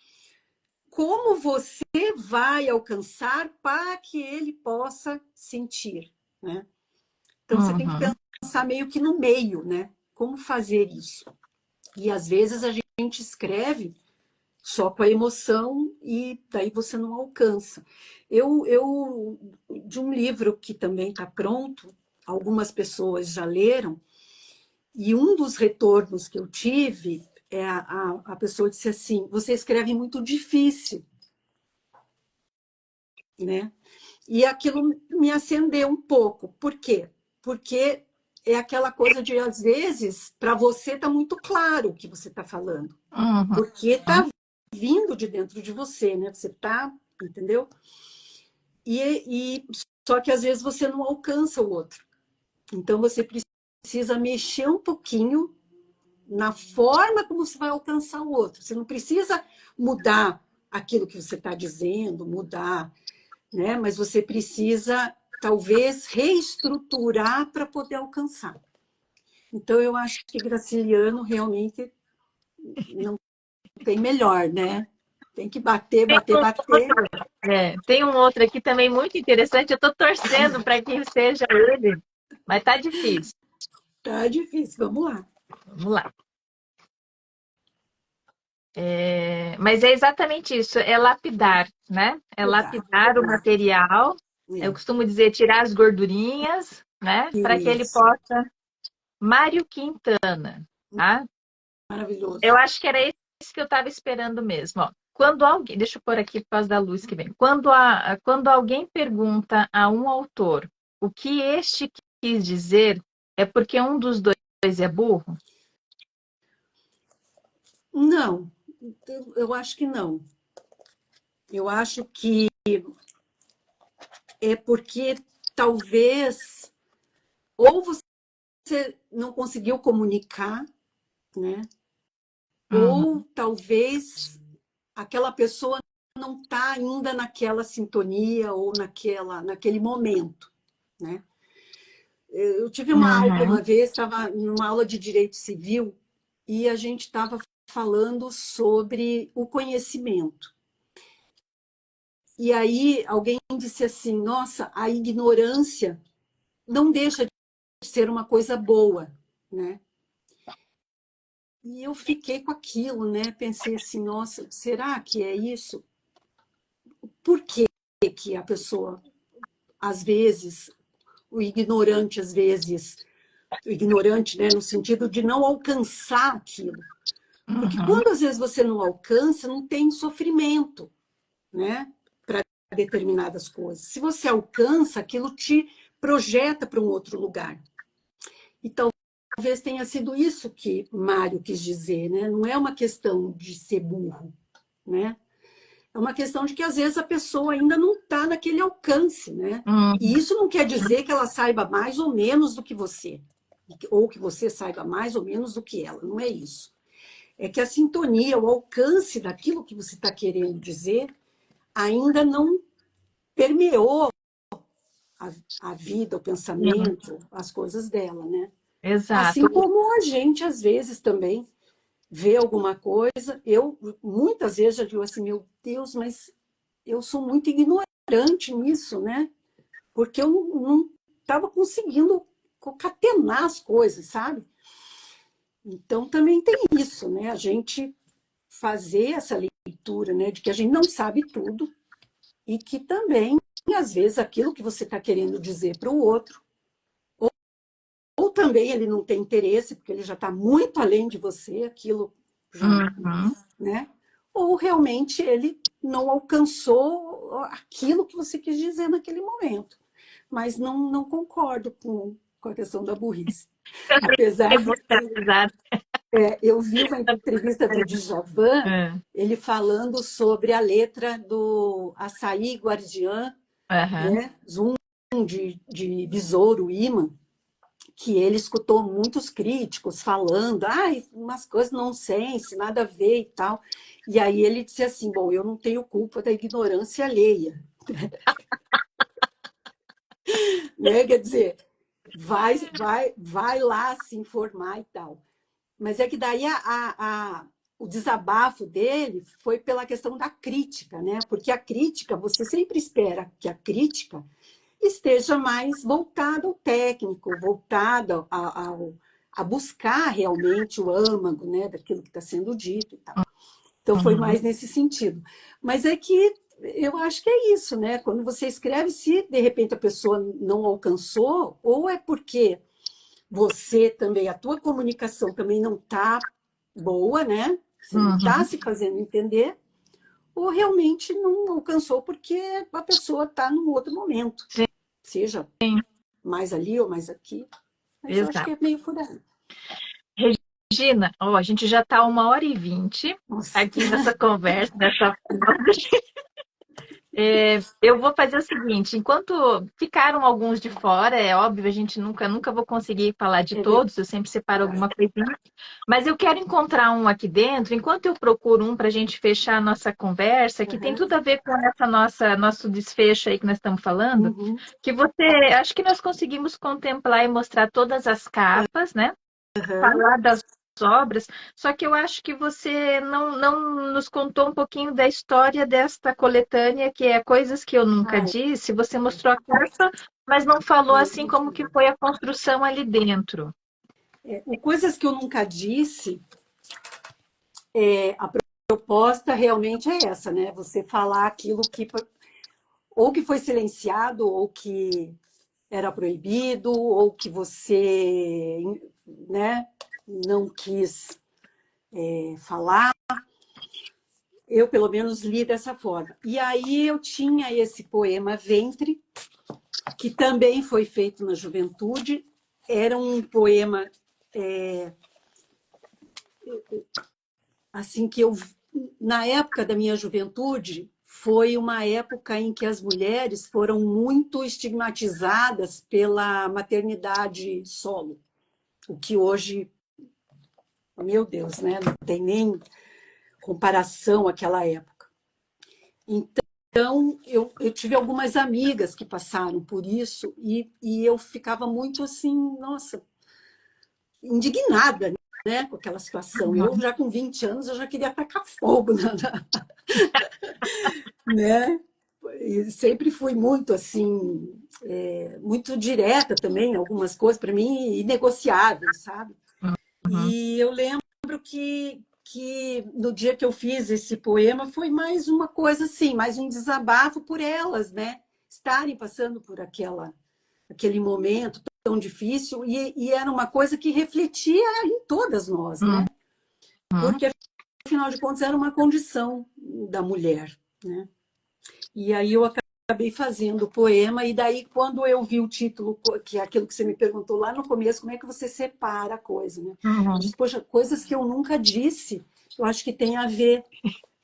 Speaker 2: como você vai alcançar para que ele possa sentir, né? Então você tem que
Speaker 1: Uhum.
Speaker 2: pensar meio que no meio, né? Como fazer isso? E às vezes a gente escreve só com a emoção e daí você não alcança. Eu de um livro que também está pronto, algumas pessoas já leram, e um dos retornos que eu tive é a pessoa disse assim: você escreve muito difícil, né? E aquilo me acendeu um pouco. Por quê? Porque é aquela coisa de, às vezes, para você está muito claro o que você está falando,
Speaker 1: Uhum.
Speaker 2: porque está vindo de dentro de você, né? Você está, entendeu? E só que às vezes você não alcança o outro. Então você precisa mexer um pouquinho na forma como você vai alcançar o outro. Você não precisa mudar aquilo que você está dizendo, mudar, né? Mas você precisa talvez reestruturar para poder alcançar. Então eu acho que Graciliano realmente não tem melhor, né? Tem que bater, bater, bater.
Speaker 1: Tem um outro aqui também muito interessante. Eu estou torcendo para que seja ele, mas tá difícil.
Speaker 2: Tá difícil, vamos lá.
Speaker 1: Vamos lá. Mas é exatamente isso, é lapidar, né? É
Speaker 2: Cuidado.
Speaker 1: lapidar o material. Eu
Speaker 2: É,
Speaker 1: costumo dizer tirar as gordurinhas, né? Para que ele
Speaker 2: isso,
Speaker 1: possa. Mário Quintana, tá? Eu
Speaker 2: maravilhoso.
Speaker 1: acho que era esse que eu estava esperando mesmo. Ó. Quando alguém, deixa eu pôr aqui por causa da luz que vem. Quando alguém pergunta a um autor o que este quis dizer, é porque um dos dois é burro?
Speaker 2: Não, eu acho que não. Eu acho que é porque talvez ou você não conseguiu comunicar, né? Ou
Speaker 1: Uhum,
Speaker 2: talvez aquela pessoa não está ainda naquela sintonia ou naquele momento, né? Eu tive uma aula
Speaker 1: uhum,
Speaker 2: uma vez, estava numa aula de direito civil e a gente estava falando sobre o conhecimento. E aí alguém disse assim: nossa, a ignorância não deixa de ser uma coisa boa, né? E eu fiquei com aquilo, né? Pensei assim: nossa, será que é isso? Por quê? que a pessoa, às vezes, o ignorante, às vezes, o ignorante, né, no sentido de não alcançar aquilo. Porque
Speaker 1: Uhum.
Speaker 2: quando, às vezes, você não alcança, não tem sofrimento, né, para determinadas coisas. Se você alcança, aquilo te projeta para um outro lugar. Então, talvez tenha sido isso que Mário quis dizer, né? Não é uma questão de ser burro, né? É uma questão de que, às vezes, a pessoa ainda não está naquele alcance, né? E
Speaker 1: Uhum.
Speaker 2: isso não quer dizer que ela saiba mais ou menos do que você, ou que você saiba mais ou menos do que ela, não é isso. É que a sintonia, o alcance daquilo que você está querendo dizer, ainda não permeou a, a vida, o
Speaker 1: Sim,
Speaker 2: pensamento, as coisas dela, né?
Speaker 1: exato.
Speaker 2: Assim como a gente, às vezes, também vê alguma coisa. Eu, muitas vezes, já digo assim, meu Deus, mas eu sou muito ignorante nisso, né? Porque eu não estava conseguindo concatenar as coisas, sabe? Então, também tem isso, né? A gente fazer essa leitura, né? De que a gente não sabe tudo e que também, às vezes, aquilo que você está querendo dizer para o outro, ou também ele não tem interesse, porque ele já está muito além de você, aquilo já,
Speaker 1: Uhum.
Speaker 2: né? Ou realmente ele não alcançou aquilo que você quis dizer naquele momento. Mas não concordo com a questão da burrice. Apesar de que
Speaker 1: Exato.
Speaker 2: eu vi uma entrevista do Djavan,
Speaker 1: É.
Speaker 2: ele falando sobre a letra do Açaí Guardiã,
Speaker 1: Aham.
Speaker 2: né? Zoom de Besouro Imã, que ele escutou muitos críticos falando, umas coisas nonsense, nada a ver e tal. E aí ele disse assim, bom, eu não tenho culpa da ignorância alheia, né? Quer dizer, vai lá se informar e tal. Mas é que daí o desabafo dele foi pela questão da crítica, né? Porque a crítica, você sempre espera que a crítica esteja mais voltada ao técnico, voltada a buscar realmente o âmago, né, daquilo que está sendo dito e tal. Então foi
Speaker 1: Uhum.
Speaker 2: mais nesse sentido. Mas é que eu acho que é isso, né? Quando você escreve, se de repente a pessoa não alcançou, ou é porque você também, a tua comunicação também não está boa, né? Você não está
Speaker 1: Uhum.
Speaker 2: se fazendo entender, ou realmente não alcançou porque a pessoa está num outro momento,
Speaker 1: Sim,
Speaker 2: seja mais ali ou mais aqui. Mas eu acho que
Speaker 1: exato.
Speaker 2: é meio por aí.
Speaker 1: Regina, ó, a gente já está 1h20
Speaker 2: Nossa.
Speaker 1: aqui nessa conversa, nessa eu vou fazer o seguinte, enquanto ficaram alguns de fora, é óbvio, a gente nunca vou conseguir falar de
Speaker 2: É
Speaker 1: todos, eu sempre separo
Speaker 2: verdade.
Speaker 1: alguma coisinha, mas eu quero encontrar um aqui dentro, enquanto eu procuro um para a gente fechar a nossa conversa, que tem
Speaker 2: Uhum.
Speaker 1: tudo a ver com essa nosso desfecho aí que nós estamos falando,
Speaker 2: Uhum.
Speaker 1: que acho que nós conseguimos contemplar e mostrar todas as capas, né?
Speaker 2: Uhum.
Speaker 1: Falar das obras, só que eu acho que você não nos contou um pouquinho da história desta coletânea, que é Coisas que eu Nunca
Speaker 2: Ai,
Speaker 1: Disse. Você mostrou a capa, mas não falou
Speaker 2: ai,
Speaker 1: assim como que foi a construção ali dentro.
Speaker 2: o Coisas que eu nunca disse, a proposta realmente é essa, né? Você falar aquilo que ou que foi silenciado, ou que era proibido, ou que você, né, não quis falar. Eu, pelo menos, li dessa forma. E aí eu tinha esse poema Ventre, que também foi feito na juventude. Era um poema assim que eu, na época da minha juventude, foi uma época em que as mulheres foram muito estigmatizadas pela maternidade solo, o que hoje, meu Deus, né, não tem nem comparação àquela época. Então, eu tive algumas amigas que passaram por isso e eu ficava muito assim, nossa, indignada, né, com aquela situação. Eu
Speaker 1: Uhum.
Speaker 2: já com 20 anos, eu já queria tacar fogo, né? E sempre fui muito assim, muito direta também, algumas coisas para mim inegociáveis, sabe?
Speaker 1: Uhum.
Speaker 2: E eu lembro que que no dia que eu fiz esse poema foi mais uma coisa assim, mais um desabafo por elas, né? Estarem passando por aquele momento tão difícil, e era uma coisa que refletia em todas nós, né?
Speaker 1: Uhum.
Speaker 2: Porque, afinal de contas, era uma condição da mulher, né? E aí eu acabei fazendo o poema, e daí, quando eu vi o título, que é aquilo que você me perguntou lá no começo, como é que você separa a coisa, né? Eu
Speaker 1: Uhum.
Speaker 2: disse, poxa, coisas que eu nunca disse, eu acho que tem a ver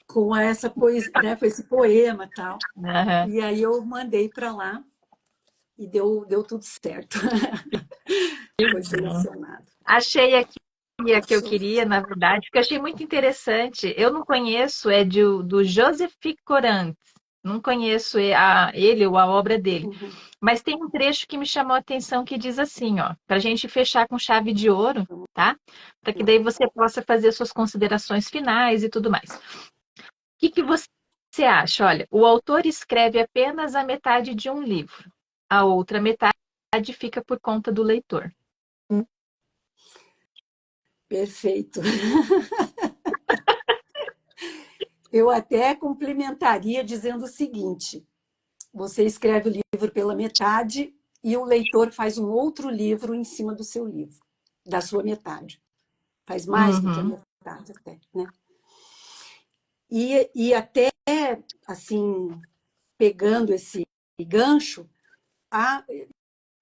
Speaker 2: com essa coisa, né, com esse poema e tal.
Speaker 1: Uhum.
Speaker 2: E aí eu mandei para lá e deu tudo certo. Foi selecionado.
Speaker 1: Achei aqui a que eu
Speaker 2: Achou?
Speaker 1: queria, na verdade, porque eu achei muito interessante. Eu não conheço, do Joseph Corantes. Não conheço ele ou a obra dele.
Speaker 2: Uhum.
Speaker 1: Mas tem um trecho que me chamou a atenção que diz assim, ó, para a gente fechar com chave de ouro, tá? Para que daí você possa fazer suas considerações finais e tudo mais. O que você acha? Olha, o autor escreve apenas a metade de um livro. A outra metade fica por conta do leitor.
Speaker 2: Perfeito. Eu até complementaria dizendo o seguinte: você escreve o livro pela metade e o leitor faz um outro livro em cima do seu livro, da sua metade. Faz mais do que a
Speaker 1: Uhum.
Speaker 2: metade até, né? E até, assim, pegando esse gancho,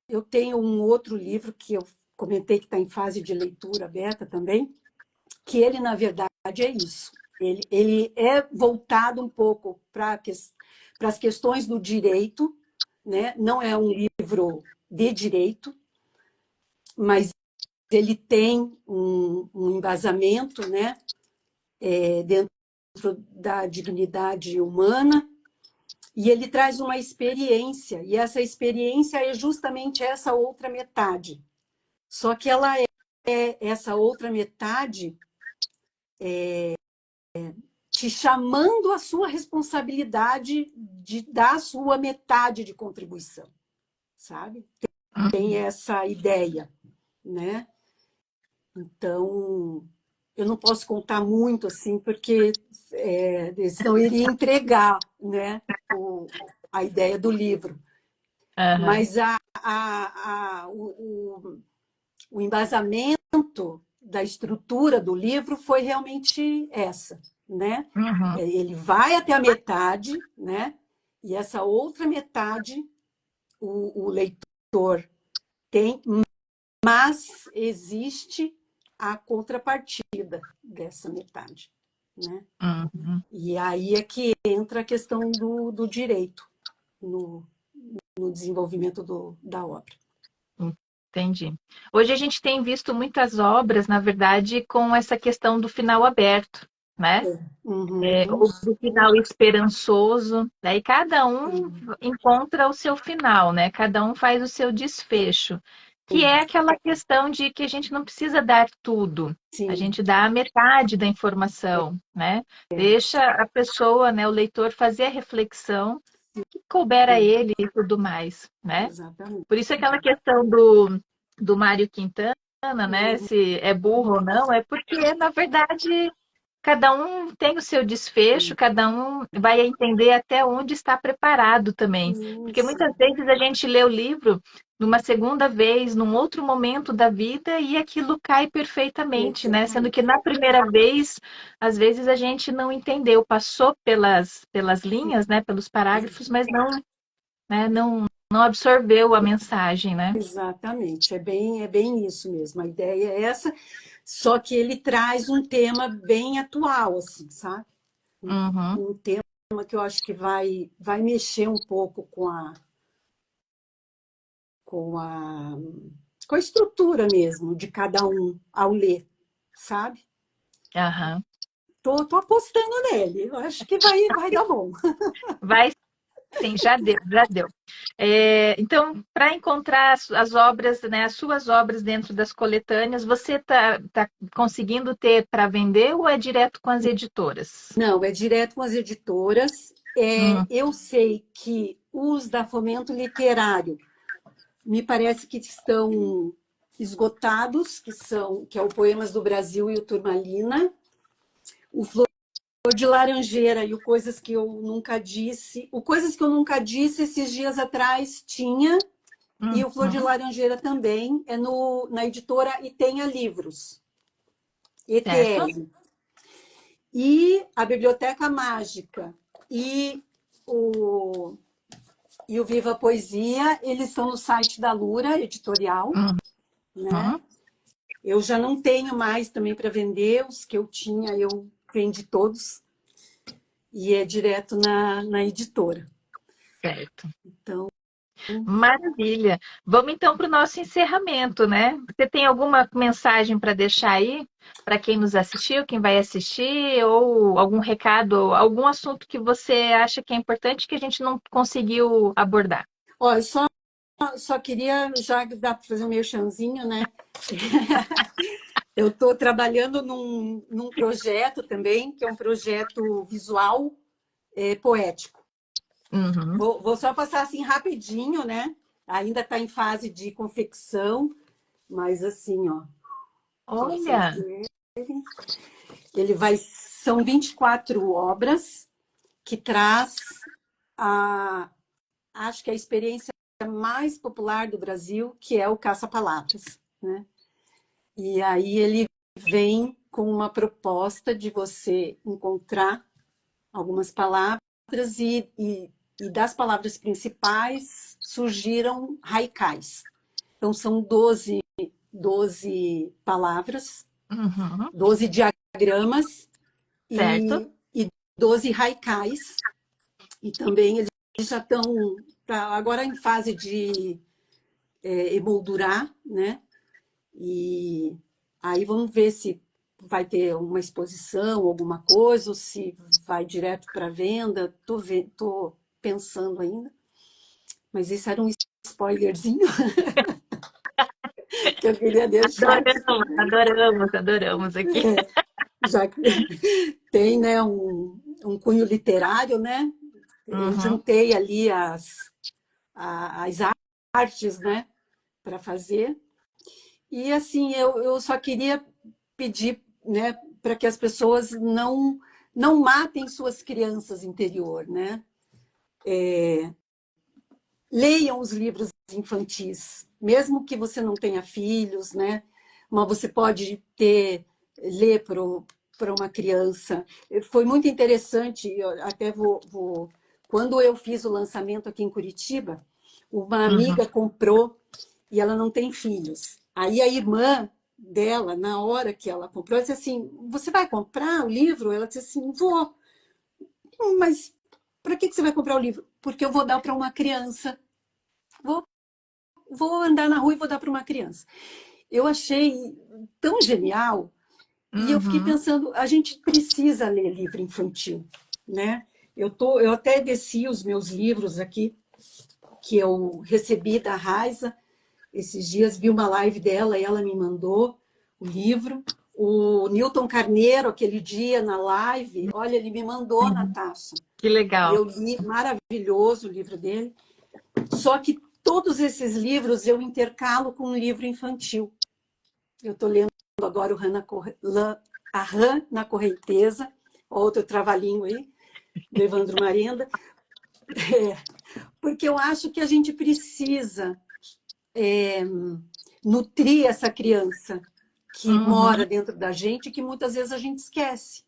Speaker 2: eu tenho um outro livro que eu comentei que está em fase de leitura aberta também, que ele, na verdade, é isso. Ele é voltado um pouco para as questões do direito, né? Não é um livro de direito, mas ele tem um embasamento, né? Dentro da dignidade humana, e ele traz uma experiência, e essa experiência é justamente essa outra metade. Só que ela essa outra metade te chamando a sua responsabilidade de dar a sua metade de contribuição, sabe? Tem essa ideia, né? Então, eu não posso contar muito assim, porque senão eu iria entregar, né, a ideia do livro.
Speaker 1: Uhum.
Speaker 2: Mas o embasamento da estrutura do livro foi realmente essa, né?
Speaker 1: Uhum.
Speaker 2: Ele vai até a metade, né? E essa outra metade o leitor tem, mas existe a contrapartida dessa metade, né?
Speaker 1: Uhum.
Speaker 2: E aí é que entra a questão do direito no, no desenvolvimento da obra.
Speaker 1: Entendi. Hoje a gente tem visto muitas obras, na verdade, com essa questão do final aberto, né?
Speaker 2: Uhum.
Speaker 1: Ou do final esperançoso, né? E cada um
Speaker 2: Sim,
Speaker 1: encontra o seu final, né? Cada um faz o seu desfecho, que é aquela questão de que a gente não precisa dar tudo, a
Speaker 2: sim,
Speaker 1: gente dá a metade da informação, né? Deixa a pessoa, né, o leitor fazer a reflexão que couber a ele e tudo mais, né?
Speaker 2: exatamente.
Speaker 1: Por isso aquela questão do Mário Quintana, né?
Speaker 2: Uhum.
Speaker 1: Se é burro ou não, é porque, na verdade, cada um tem o seu desfecho, cada um vai entender até onde está preparado também. Porque
Speaker 2: Isso,
Speaker 1: muitas vezes a gente lê o livro numa segunda vez, num outro momento da vida, e aquilo cai perfeitamente, né? Sendo que
Speaker 2: perfeitamente.
Speaker 1: na primeira vez, às vezes a gente não entendeu, passou pelas linhas, né? Pelos parágrafos, mas não, né? Não absorveu a mensagem, né?
Speaker 2: Exatamente, é bem isso mesmo. A ideia é essa, só que ele traz um tema bem atual, assim, sabe?
Speaker 1: Uhum.
Speaker 2: Um tema que eu acho que vai mexer um pouco com a, com a estrutura mesmo de cada um ao ler, sabe?
Speaker 1: Aham.
Speaker 2: Tô apostando nele, eu acho que vai dar bom.
Speaker 1: Vai sim, já deu, já deu. Então, para encontrar as obras, né, as suas obras dentro das coletâneas, você tá conseguindo ter para vender ou é direto com as editoras?
Speaker 2: Não, é direto com as editoras.
Speaker 1: Hum.
Speaker 2: Eu sei que os da Fomento Literário me parece que estão esgotados, que é o Poemas do Brasil e o Turmalina. O Flor de Laranjeira e o Coisas que Eu Nunca Disse. O Coisas que Eu Nunca Disse, esses dias atrás, tinha, e o Flor de
Speaker 1: Uhum.
Speaker 2: Laranjeira também, é na editora E Tenha Livros,
Speaker 1: Certo?
Speaker 2: ETL. E a Biblioteca Mágica o, e o Viva Poesia, eles estão no site da Lura Editorial, né?
Speaker 1: Uhum.
Speaker 2: Eu já não tenho mais também para vender, os que eu tinha, eu vendi todos, e é direto na editora.
Speaker 1: Certo.
Speaker 2: Então,
Speaker 1: Maravilha. Vamos então para o nosso encerramento, né? Você tem alguma mensagem para deixar aí para quem nos assistiu, quem vai assistir, ou algum recado, algum assunto que você acha que é importante que a gente não conseguiu abordar?
Speaker 2: ó, eu só queria, já que dá para fazer um merchanzinho, né? Eu estou trabalhando num projeto também, que é um projeto visual poético.
Speaker 1: Uhum.
Speaker 2: Vou só passar assim rapidinho, né? Ainda está em fase de confecção, mas assim, ó, para vocês
Speaker 1: Olha,
Speaker 2: verem, são 24 obras que traz acho que a experiência mais popular do Brasil, que é o caça-palavras, né? E aí ele vem com uma proposta de você encontrar algumas palavras e das palavras principais surgiram haikais. Então são 12 palavras,
Speaker 1: uhum.
Speaker 2: 12 diagramas
Speaker 1: Certo.
Speaker 2: e 12 haikais. E também eles já estão agora em fase de emoldurar, né? E aí vamos ver se vai ter uma exposição, alguma coisa, ou se vai direto para venda. Tô pensando ainda. Mas esse era um spoilerzinho que eu queria deixar aqui
Speaker 1: Adoramos,
Speaker 2: também.
Speaker 1: adoramos, adoramos aqui.
Speaker 2: Já que tem, né, um cunho literário, né? Eu
Speaker 1: Uhum.
Speaker 2: juntei ali as artes, né, para fazer. E assim, eu só queria pedir, né, para que as pessoas não matem suas crianças interior, né? Leiam os livros infantis, mesmo que você não tenha filhos, né? Mas você pode ler para uma criança. Foi muito interessante, eu até quando eu fiz o lançamento aqui em Curitiba, uma
Speaker 1: Uhum.
Speaker 2: amiga comprou e ela não tem filhos. Aí a irmã dela, na hora que ela comprou, ela disse assim: Você vai comprar o livro? Ela disse assim: Vou. Mas para que você vai comprar o livro? Porque eu vou dar para uma criança. Vou, vou andar na rua e vou dar para uma criança. Eu achei tão genial e eu fiquei
Speaker 1: Uhum.
Speaker 2: pensando: a gente precisa ler livro infantil, né? Eu até desci os meus livros aqui, que eu recebi da Raiza. Esses dias vi uma live dela e ela me mandou o livro. O Newton Carneiro, aquele dia na live, olha, ele me mandou,
Speaker 1: Uhum.
Speaker 2: Natasha.
Speaker 1: Que
Speaker 2: E
Speaker 1: legal.
Speaker 2: eu li, maravilhoso o livro dele. Só que todos esses livros eu intercalo com um livro infantil. Eu estou lendo agora A Rã na Correnteza, outro trabalhinho aí, do Evandro Marenda, porque eu acho que a gente precisa nutrir essa criança que mora
Speaker 1: Uhum.
Speaker 2: dentro da gente, que muitas vezes a gente esquece.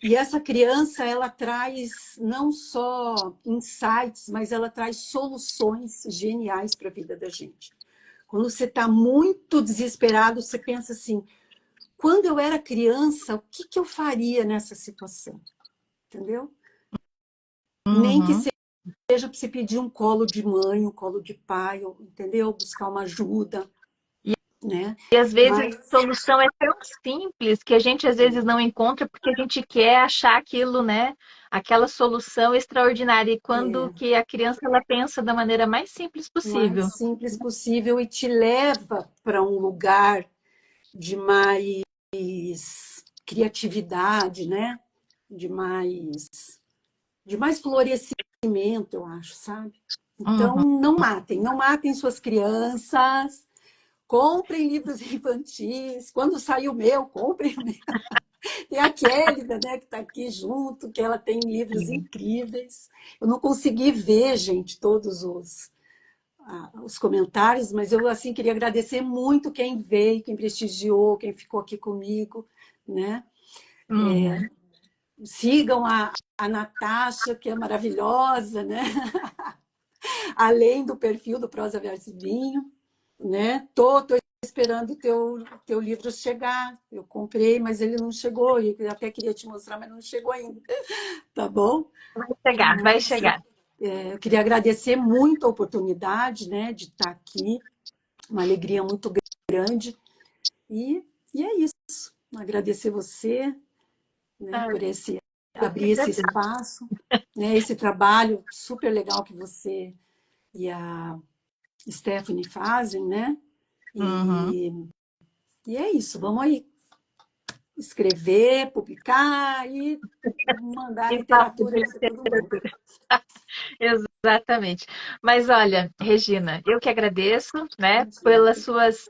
Speaker 2: E essa criança, ela traz não só insights, mas ela traz soluções geniais para a vida da gente. Quando você está muito desesperado, você pensa assim: quando eu era criança, o que eu faria nessa situação? Entendeu? Nem que
Speaker 1: Uhum.
Speaker 2: seja para você pedir um colo de mãe, um colo de pai, entendeu? Buscar uma ajuda, né?
Speaker 1: E às vezes a
Speaker 2: Mas
Speaker 1: solução é tão simples que a gente às vezes não encontra porque a gente quer achar aquilo, né? Aquela solução extraordinária. E quando
Speaker 2: é
Speaker 1: que a criança ela pensa da maneira mais simples
Speaker 2: o mais
Speaker 1: possível.
Speaker 2: simples possível e te leva para um lugar de mais criatividade, né? De mais, de mais florescimento, eu acho, sabe? Então,
Speaker 1: Uhum.
Speaker 2: não matem suas crianças, comprem livros infantis. Quando sair o meu, comprem o meu. Tem a Kélida, né, que está aqui junto, que ela tem livros
Speaker 1: Sim.
Speaker 2: incríveis. Eu não consegui ver, gente, todos os comentários, mas eu assim queria agradecer muito quem veio, quem prestigiou, quem ficou aqui comigo, né?
Speaker 1: Uhum.
Speaker 2: Sigam a Natasha, que é maravilhosa, né? Além do perfil do Prosa Verso e Vinho, né? Tô esperando o teu livro chegar. Eu comprei, mas ele não chegou. Eu até queria te mostrar, mas não chegou ainda. Tá bom?
Speaker 1: Vai chegar, vai
Speaker 2: Mas
Speaker 1: chegar.
Speaker 2: eu queria agradecer muito a oportunidade, né, de estar aqui. Uma alegria muito grande. E, e é isso. Agradecer você, né,
Speaker 1: Ah,
Speaker 2: por
Speaker 1: eu que
Speaker 2: abrir esse
Speaker 1: agradeço.
Speaker 2: espaço, né, esse trabalho super legal que você e a Stephanie fazem, né?
Speaker 1: Uhum.
Speaker 2: E, e é isso. Vamos aí escrever, publicar e mandar
Speaker 1: E fala
Speaker 2: literatura para todo mundo.
Speaker 1: exatamente. Mas olha, Regina, eu que agradeço, né,
Speaker 2: Imagina.
Speaker 1: pelas suas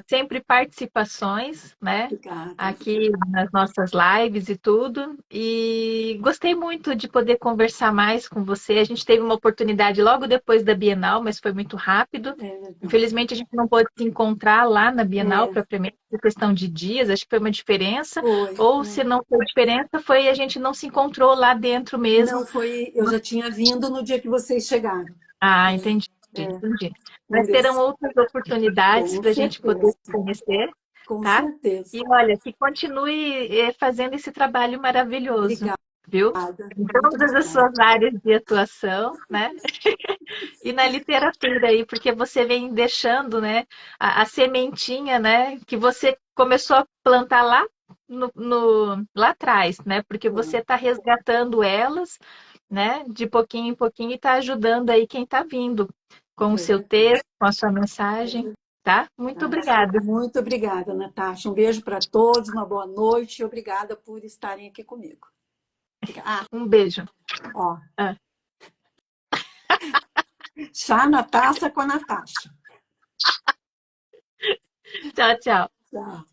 Speaker 1: sempre participações, né,
Speaker 2: Obrigada,
Speaker 1: aqui
Speaker 2: obrigada.
Speaker 1: nas nossas lives e tudo. E gostei muito de poder conversar mais com você. A gente teve uma oportunidade logo depois da Bienal, mas foi muito rápido.
Speaker 2: É verdade.
Speaker 1: Infelizmente, a gente não pôde se encontrar lá na Bienal
Speaker 2: É,
Speaker 1: propriamente, por questão de dias, acho que foi uma diferença.
Speaker 2: foi.
Speaker 1: Ou se não foi diferença, foi a gente não se encontrou lá dentro mesmo.
Speaker 2: Não foi. Eu já tinha vindo no dia que vocês chegaram.
Speaker 1: Ah, entendi,
Speaker 2: É,
Speaker 1: entendi.
Speaker 2: não
Speaker 1: Mas
Speaker 2: deu
Speaker 1: terão outras oportunidades
Speaker 2: com
Speaker 1: para a gente poder
Speaker 2: certeza.
Speaker 1: se conhecer,
Speaker 2: Com
Speaker 1: tá?
Speaker 2: certeza.
Speaker 1: E olha, que continue fazendo esse trabalho maravilhoso,
Speaker 2: Obrigada,
Speaker 1: viu? Em
Speaker 2: muito
Speaker 1: todas as
Speaker 2: obrigada.
Speaker 1: suas áreas de atuação, né? E na literatura aí, porque você vem deixando, né, a sementinha, né, que você começou a plantar lá lá atrás, né? Porque você
Speaker 2: Foi,
Speaker 1: está resgatando elas, né, de pouquinho em pouquinho e está ajudando aí quem está vindo com o
Speaker 2: é
Speaker 1: seu
Speaker 2: verdade.
Speaker 1: texto, com a sua mensagem, tá? Muito obrigada.
Speaker 2: Muito obrigada, Natasha. Um beijo para todos, uma boa noite e obrigada por estarem aqui comigo. Ah,
Speaker 1: Um beijo.
Speaker 2: ó,
Speaker 1: Ah,
Speaker 2: chá na taça com a Natasha.
Speaker 1: tchau, tchau.
Speaker 2: Tchau.